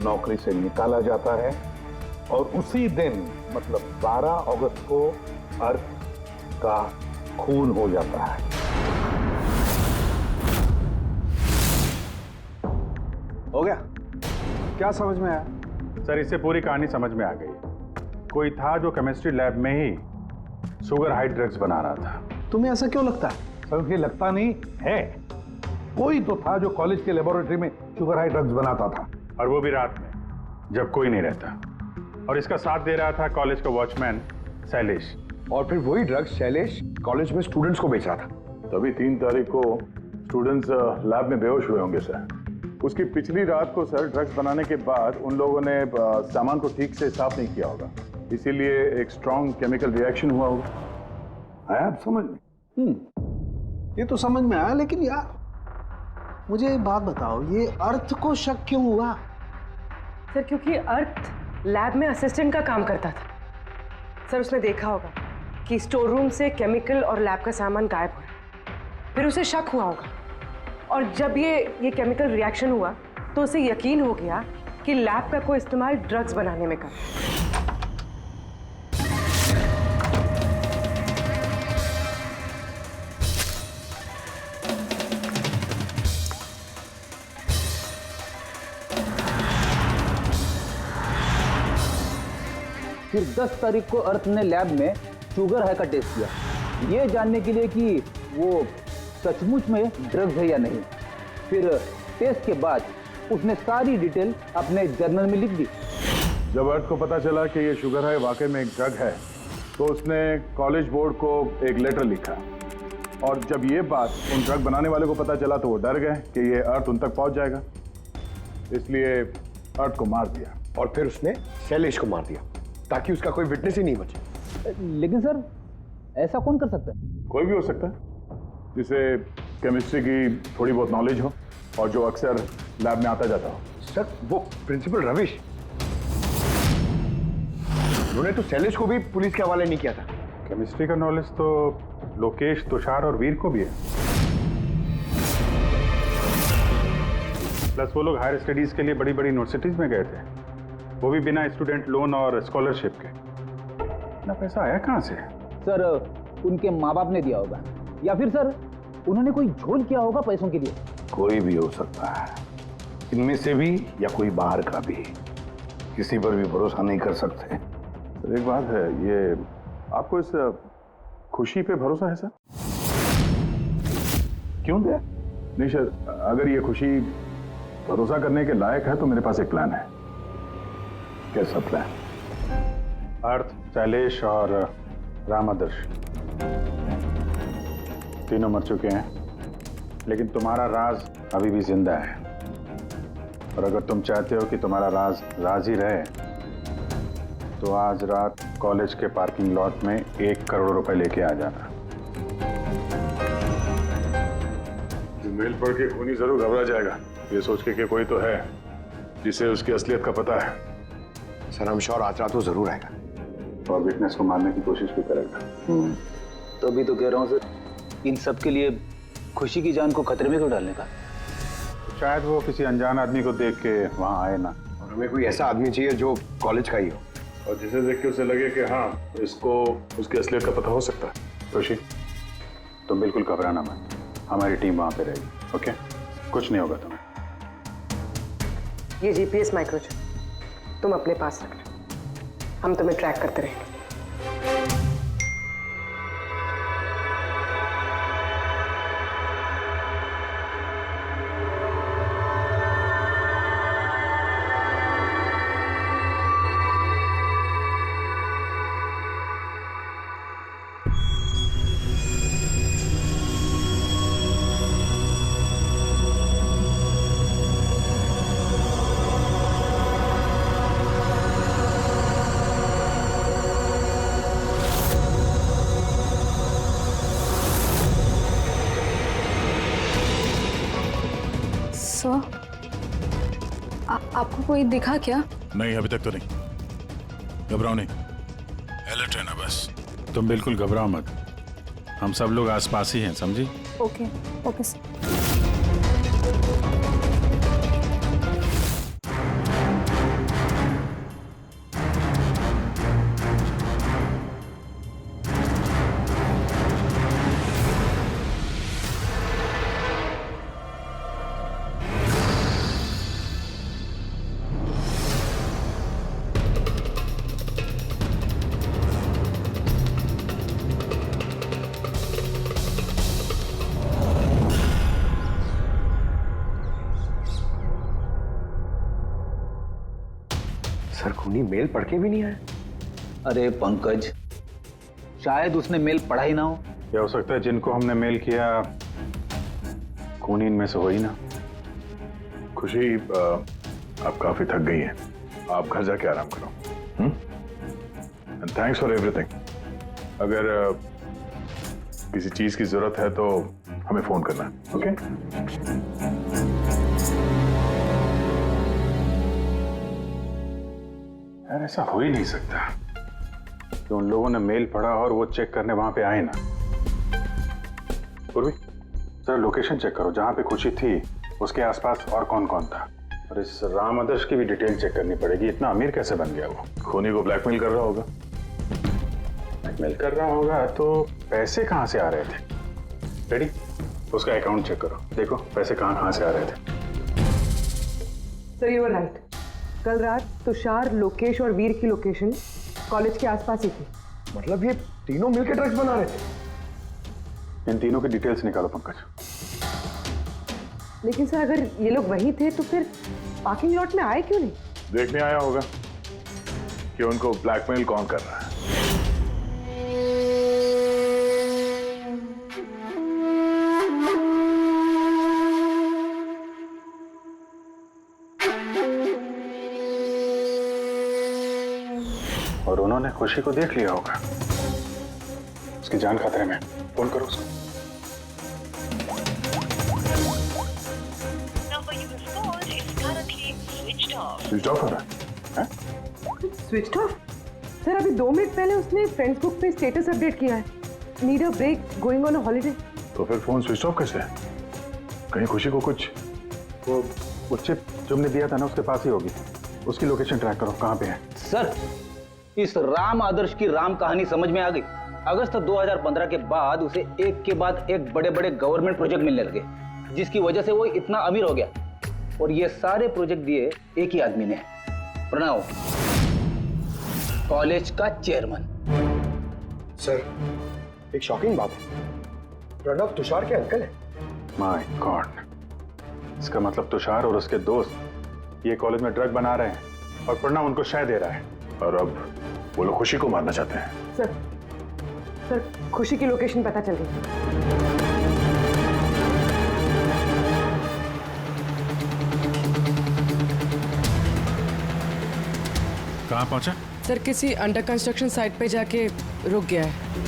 Speaker 8: नौकरी से निकाला जाता है और उसी दिन मतलब 12 अगस्त को अर्थ का खून हो जाता है।
Speaker 11: हो गया? क्या समझ में आया?
Speaker 9: सर, इससे पूरी कहानी समझ में आ गई। कोई था जो केमिस्ट्री लैब में ही शुगर हाई ड्रग्स बना रहा था।
Speaker 11: तुम्हें ऐसा क्यों लगता है?
Speaker 8: सर, मुझे लगता नहीं है, कोई तो था जो कॉलेज के लेबोरेटरी में शुगर हाई ड्रग्स बनाता था,
Speaker 9: और वो भी रात में जब कोई नहीं रहता। और इसका साथ दे रहा था कॉलेज का वॉचमैन शैलेश।
Speaker 13: और फिर वही ड्रग्स शैलेश कॉलेज में स्टूडेंट्स को बेच रहा था।
Speaker 9: तभी 3 तारीख को स्टूडेंट्स लैब में बेहोश हुए होंगे सर। उसकी पिछली रात को सर ड्रग्स बनाने के बाद उन लोगों ने सामान को ठीक से साफ नहीं किया होगा, इसीलिए एक स्ट्रॉन्ग केमिकल रिएक्शन हुआ होगा।
Speaker 8: आया आप समझ में?
Speaker 11: ये तो समझ में आया, लेकिन यार मुझे एक बात बताओ, ये अर्थ को शक क्यों हुआ?
Speaker 17: सर क्योंकि अर्थ लैब में असिस्टेंट का काम करता था। सर उसने देखा होगा कि स्टोर रूम से केमिकल और लैब का सामान गायब हो रहा है, फिर उसे शक हुआ होगा। और जब ये केमिकल रिएक्शन हुआ तो उसे यकीन हो गया कि लैब का कोई इस्तेमाल ड्रग्स बनाने में कर।
Speaker 4: फिर 10 तारीख को अर्थ ने लैब में शुगर हाई का टेस्ट किया, ये जानने के लिए कि वो सचमुच में ड्रग्स है या नहीं। फिर टेस्ट के बाद उसने सारी डिटेल अपने जर्नल में लिख दी।
Speaker 9: जब अर्थ को पता चला कि ये शुगर हाई वाकई में एक ड्रग है, तो उसने कॉलेज बोर्ड को एक लेटर लिखा। और जब ये बात उन ड्रग बनाने वाले को पता चला तो वो डर गए कि ये अर्थ उन तक पहुंच जाएगा, इसलिए अर्थ को मार दिया।
Speaker 13: और फिर उसने शैलेश को मार दिया ताकि उसका कोई विटनेस ही नहीं बचे।
Speaker 4: लेकिन सर ऐसा कौन कर सकता है?
Speaker 9: कोई भी हो सकता है जिसे केमिस्ट्री की थोड़ी बहुत नॉलेज हो और जो अक्सर लैब में आता जाता हो।
Speaker 13: सर वो प्रिंसिपल रविश, उन्होंने तो शैलेश को भी पुलिस के हवाले नहीं किया था।
Speaker 9: केमिस्ट्री का नॉलेज तो लोकेश, तुषार और वीर को भी है। प्लस वो लोग हायर स्टडीज के लिए बड़ी बड़ी यूनिवर्सिटीज में गए थे, वो भी बिना स्टूडेंट लोन और स्कॉलरशिप के। इतना पैसा आया कहाँ से?
Speaker 4: सर उनके माँ बाप ने दिया होगा, या फिर सर उन्होंने कोई झोल किया होगा पैसों के लिए।
Speaker 8: कोई भी हो सकता है, इनमें से भी या कोई बाहर का भी। किसी पर भी भरोसा नहीं कर सकते।
Speaker 9: एक बात है, ये आपको इस खुशी पे भरोसा है सर?
Speaker 8: क्यों दे?
Speaker 9: नहीं सर, अगर ये खुशी भरोसा करने के लायक है तो मेरे पास एक प्लान है।
Speaker 8: कैसा प्लान?
Speaker 9: अर्थ, शैलेश और राम आदर्श तीनों मर चुके हैं, लेकिन तुम्हारा राज अभी भी जिंदा है। और अगर तुम चाहते हो कि तुम्हारा राज राज ही रहे,
Speaker 18: तो आज रात कॉलेज के पार्किंग लॉट में 1 करोड़ रुपए लेके आ जाना।
Speaker 9: मेल पढ़ के खूनी जरूर घबरा जाएगा, ये सोच के कि कोई तो है जिसे उसकी असलियत का पता है।
Speaker 13: सर हम श्योर आज रात वो जरूर आएगा
Speaker 18: और विटनेस को मारने की कोशिश भी करेगा।
Speaker 4: तो अभी तो कह रहा हूँ सर, इन सब के लिए खुशी की जान को खतरे में क्यों डालने का?
Speaker 18: शायद वो किसी अनजान आदमी को देख के वहां आए ना।
Speaker 13: और हमें कोई ऐसा आदमी चाहिए जो कॉलेज का ही हो
Speaker 9: और जिसे देख के उसे लगे कि हाँ इसको उसकी असलियत का पता हो सकता है।
Speaker 18: खुशी तुम बिल्कुल घबराना मत, हमारी टीम वहां पे रहेगी। ओके, कुछ नहीं होगा तुम्हें।
Speaker 17: ये जीपीएस माइक्रोचिप तुम अपने पास रखना, हम तुम्हें ट्रैक करते रहेंगे।
Speaker 21: आपको कोई दिखा क्या?
Speaker 18: नहीं, अभी तक तो नहीं। घबराओ नहीं, अलर्ट रहना बस। तुम बिल्कुल घबराओ मत, हम सब लोग आसपास ही हैं, समझी?
Speaker 21: Okay okay sir.
Speaker 13: सर खूनी मेल पढ़ के भी नहीं आया।
Speaker 4: अरे पंकज, शायद उसने मेल पढ़ा ही ना हो।
Speaker 18: क्या हो सकता है जिनको हमने मेल किया खूनी इनमें से हो ही ना।
Speaker 9: खुशी आप काफी थक गई हैं, आप घर जाके आराम करो। And thanks for everything. अगर किसी चीज की जरूरत है तो हमें फोन करना, ओके?
Speaker 18: यार ऐसा हो ही नहीं सकता कि उन लोगों ने मेल पढ़ा और वो चेक करने वहां पे आए ना। पूर्वी जरा लोकेशन चेक करो, जहां पे खुशी थी उसके आसपास और कौन कौन था। और इस राम आदर्श की भी डिटेल चेक करनी पड़ेगी। इतना अमीर कैसे बन गया वो?
Speaker 9: खूनी को ब्लैकमेल कर रहा होगा।
Speaker 18: ब्लैकमेल कर रहा होगा तो पैसे कहां से आ रहे थे? रेडी, उसका अकाउंट चेक करो, देखो पैसे कहां से आ रहे थे।
Speaker 17: सर यू आर राइट, कल रात तुषार, लोकेश और वीर की लोकेशन कॉलेज के आसपास ही थी।
Speaker 13: मतलब ये तीनों मिलकर ड्रग्स बना रहे थे।
Speaker 18: इन तीनों की डिटेल्स निकालो पंकज।
Speaker 17: लेकिन सर अगर ये लोग वही थे तो फिर पार्किंग लॉट में आए क्यों नहीं?
Speaker 9: देखने आया होगा कि उनको ब्लैकमेल कौन कर रहा है।
Speaker 18: और उन्होंने खुशी को देख लिया होगा, उसकी जान खतरे में। फोन करो उसको।
Speaker 9: स्विच ऑफ हो रहा है?
Speaker 17: Switch off? सर अभी 2 मिनट पहले उसने फ्रेंड्स बुक पे स्टेटस अपडेट किया है, need a break, going on a holiday.
Speaker 9: तो फिर फोन स्विच ऑफ कैसे है? कहीं खुशी को कुछ
Speaker 18: वो चिप जो हमने दिया था ना उसके पास ही होगी। उसकी लोकेशन ट्रैक करो, कहाँ पे है?
Speaker 4: सर इस राम आदर्श की राम कहानी समझ में आ गई। अगस्त 2015 के बाद उसे एक के बाद एक बड़े बड़े गवर्नमेंट प्रोजेक्ट मिलने लगे, जिसकी वजह से वो इतना अमीर हो गया। और ये सारे प्रोजेक्ट दिए एक ही आदमी ने, प्रणव, कॉलेज का चेयरमैन।
Speaker 13: सर एक शॉकिंग बात है, प्रणव तुषार के अंकल है।
Speaker 18: माय गॉड, इसका मतलब तुषार और उसके दोस्त ये कॉलेज में ड्रग बना रहे हैं और प्रणव उनको शय दे रहा है।
Speaker 9: और अब वो लोग खुशी को मारना चाहते हैं।
Speaker 17: सर खुशी की लोकेशन पता चल गई।
Speaker 18: कहाँ पहुंचा?
Speaker 17: सर किसी अंडर कंस्ट्रक्शन साइट पे जाके रुक गया है।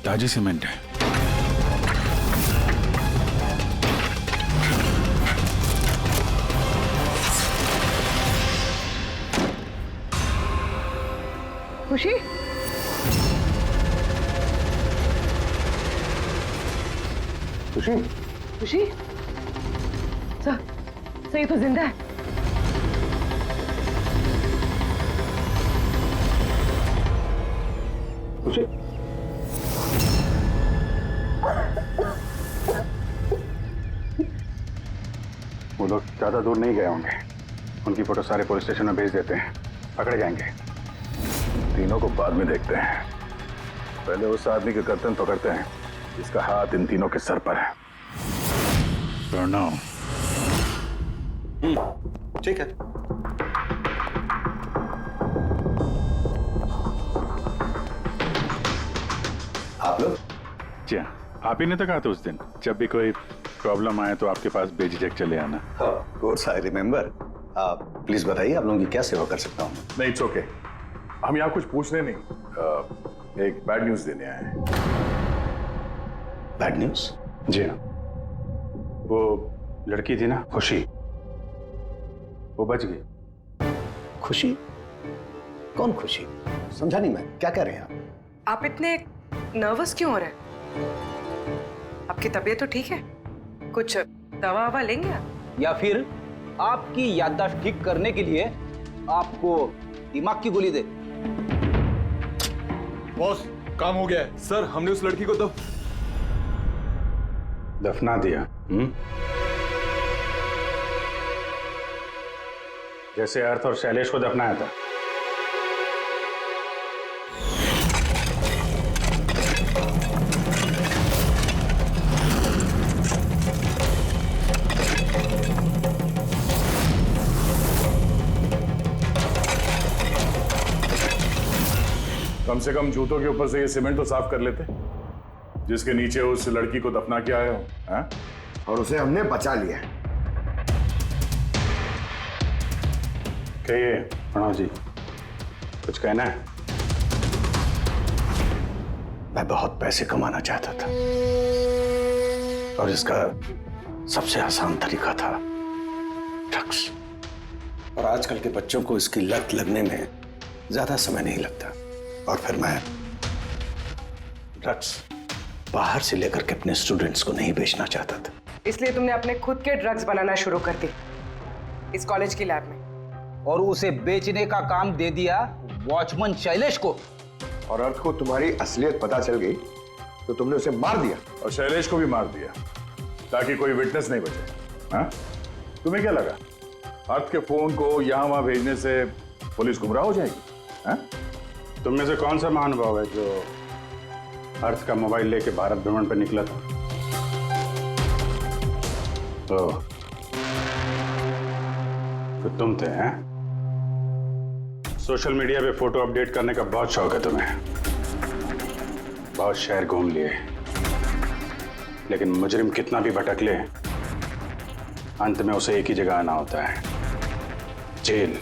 Speaker 18: ताजी सीमेंट है।
Speaker 17: खुशी,
Speaker 13: खुशी,
Speaker 17: खुशी, सर ये तो जिंदा है।
Speaker 13: खुशी,
Speaker 18: वो लोग ज्यादा दूर नहीं गए होंगे। उनकी फोटो सारे पुलिस स्टेशन में भेज देते हैं, पकड़े जाएंगे।
Speaker 9: तीनों को बाद में देखते हैं, पहले उस आदमी के गर्दन पकड़ते हैं जिसका हाथ इन तीनों के सर पर है।
Speaker 18: प्रणव।
Speaker 19: ठीक है। आप लोग?
Speaker 18: जी हाँ, आप ही ने तो कहा था उस दिन, जब भी कोई प्रॉब्लम आए तो आपके पास बेझिझक चले आना।
Speaker 19: Of course I remember. Please बताइए आप लोगों की क्या सेवा कर सकता हूँ?
Speaker 9: नहीं, इट्स ओके। हम यहाँ कुछ पूछने नहीं, एक बैड न्यूज देने आए हैं।
Speaker 19: Bad news?
Speaker 18: जी हाँ, वो लड़की थी ना खुशी, वो बच गई।
Speaker 19: खुशी? कौन खुशी? समझा नहीं मैं, क्या कह रहे हैं आप?
Speaker 17: आप इतने नर्वस क्यों हो रहे हैं? आपकी तबीयत तो ठीक है? कुछ दवा ववा लेंगे आप?
Speaker 4: या फिर आपकी याददाश्त ठीक करने के लिए आपको दिमाग की गोली दे?
Speaker 2: बॉस, काम हो गया है। सर, हमने उस लड़की को
Speaker 18: दफना दिया। जैसे अर्थ और शैलेश को दफनाया था।
Speaker 9: कम से कम जूतों के ऊपर से ये सीमेंट तो साफ कर लेते, जिसके नीचे उस लड़की को दफना किया है।
Speaker 13: और उसे हमने बचा लिया है।
Speaker 18: कहिए प्रणव जी, कुछ कहना है?
Speaker 19: मैं बहुत पैसे कमाना चाहता था और इसका सबसे आसान तरीका था ड्रग्स। और आजकल के बच्चों को इसकी लत लगने में ज्यादा समय नहीं लगता। और फिर मैं ड्रग्स बाहर से लेकर के अपने स्टूडेंट्स को नहीं बेचना चाहता था।
Speaker 17: इसलिए तुमने अपने खुद के ड्रग्स बनाना शुरू कर दी इस कॉलेज की लैब में,
Speaker 4: और उसे बेचने का काम दे दिया वॉचमैन शैलेश को।
Speaker 13: और अर्थ को तुम्हारी असलियत पता चल गई तो तुमने उसे मार दिया।
Speaker 9: और शैलेश को भी मार दिया ताकि कोई विटनेस नहीं बचे। हाँ? तुम्हें क्या लगा अर्थ के फोन को यहां वहां भेजने से पुलिस गुमराह हो जाएगी? हाँ?
Speaker 18: तुम में से कौन सा महानुभाव है जो अर्थ का मोबाइल लेके भारत भ्रमण पर निकला था? तो तुम थे, हैं? सोशल मीडिया पे फोटो अपडेट करने का बहुत शौक है तुम्हें। बहुत शहर घूम लिए, लेकिन मुजरिम कितना भी भटक ले, अंत में उसे एक ही जगह आना होता है, जेल।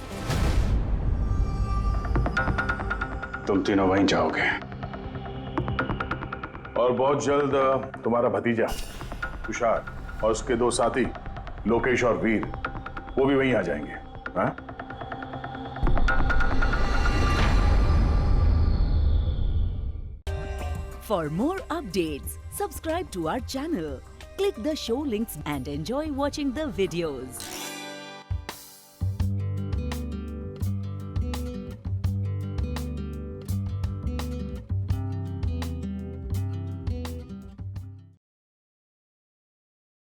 Speaker 18: तुम तीनों वहीं जाओगे।
Speaker 9: और बहुत जल्द तुम्हारा भतीजा तुषार और उसके दो साथी लोकेश और वीर, वो भी वहीं आ जाएंगे। हाँ?
Speaker 1: For more updates, subscribe to our channel, click the show links and enjoy watching the videos.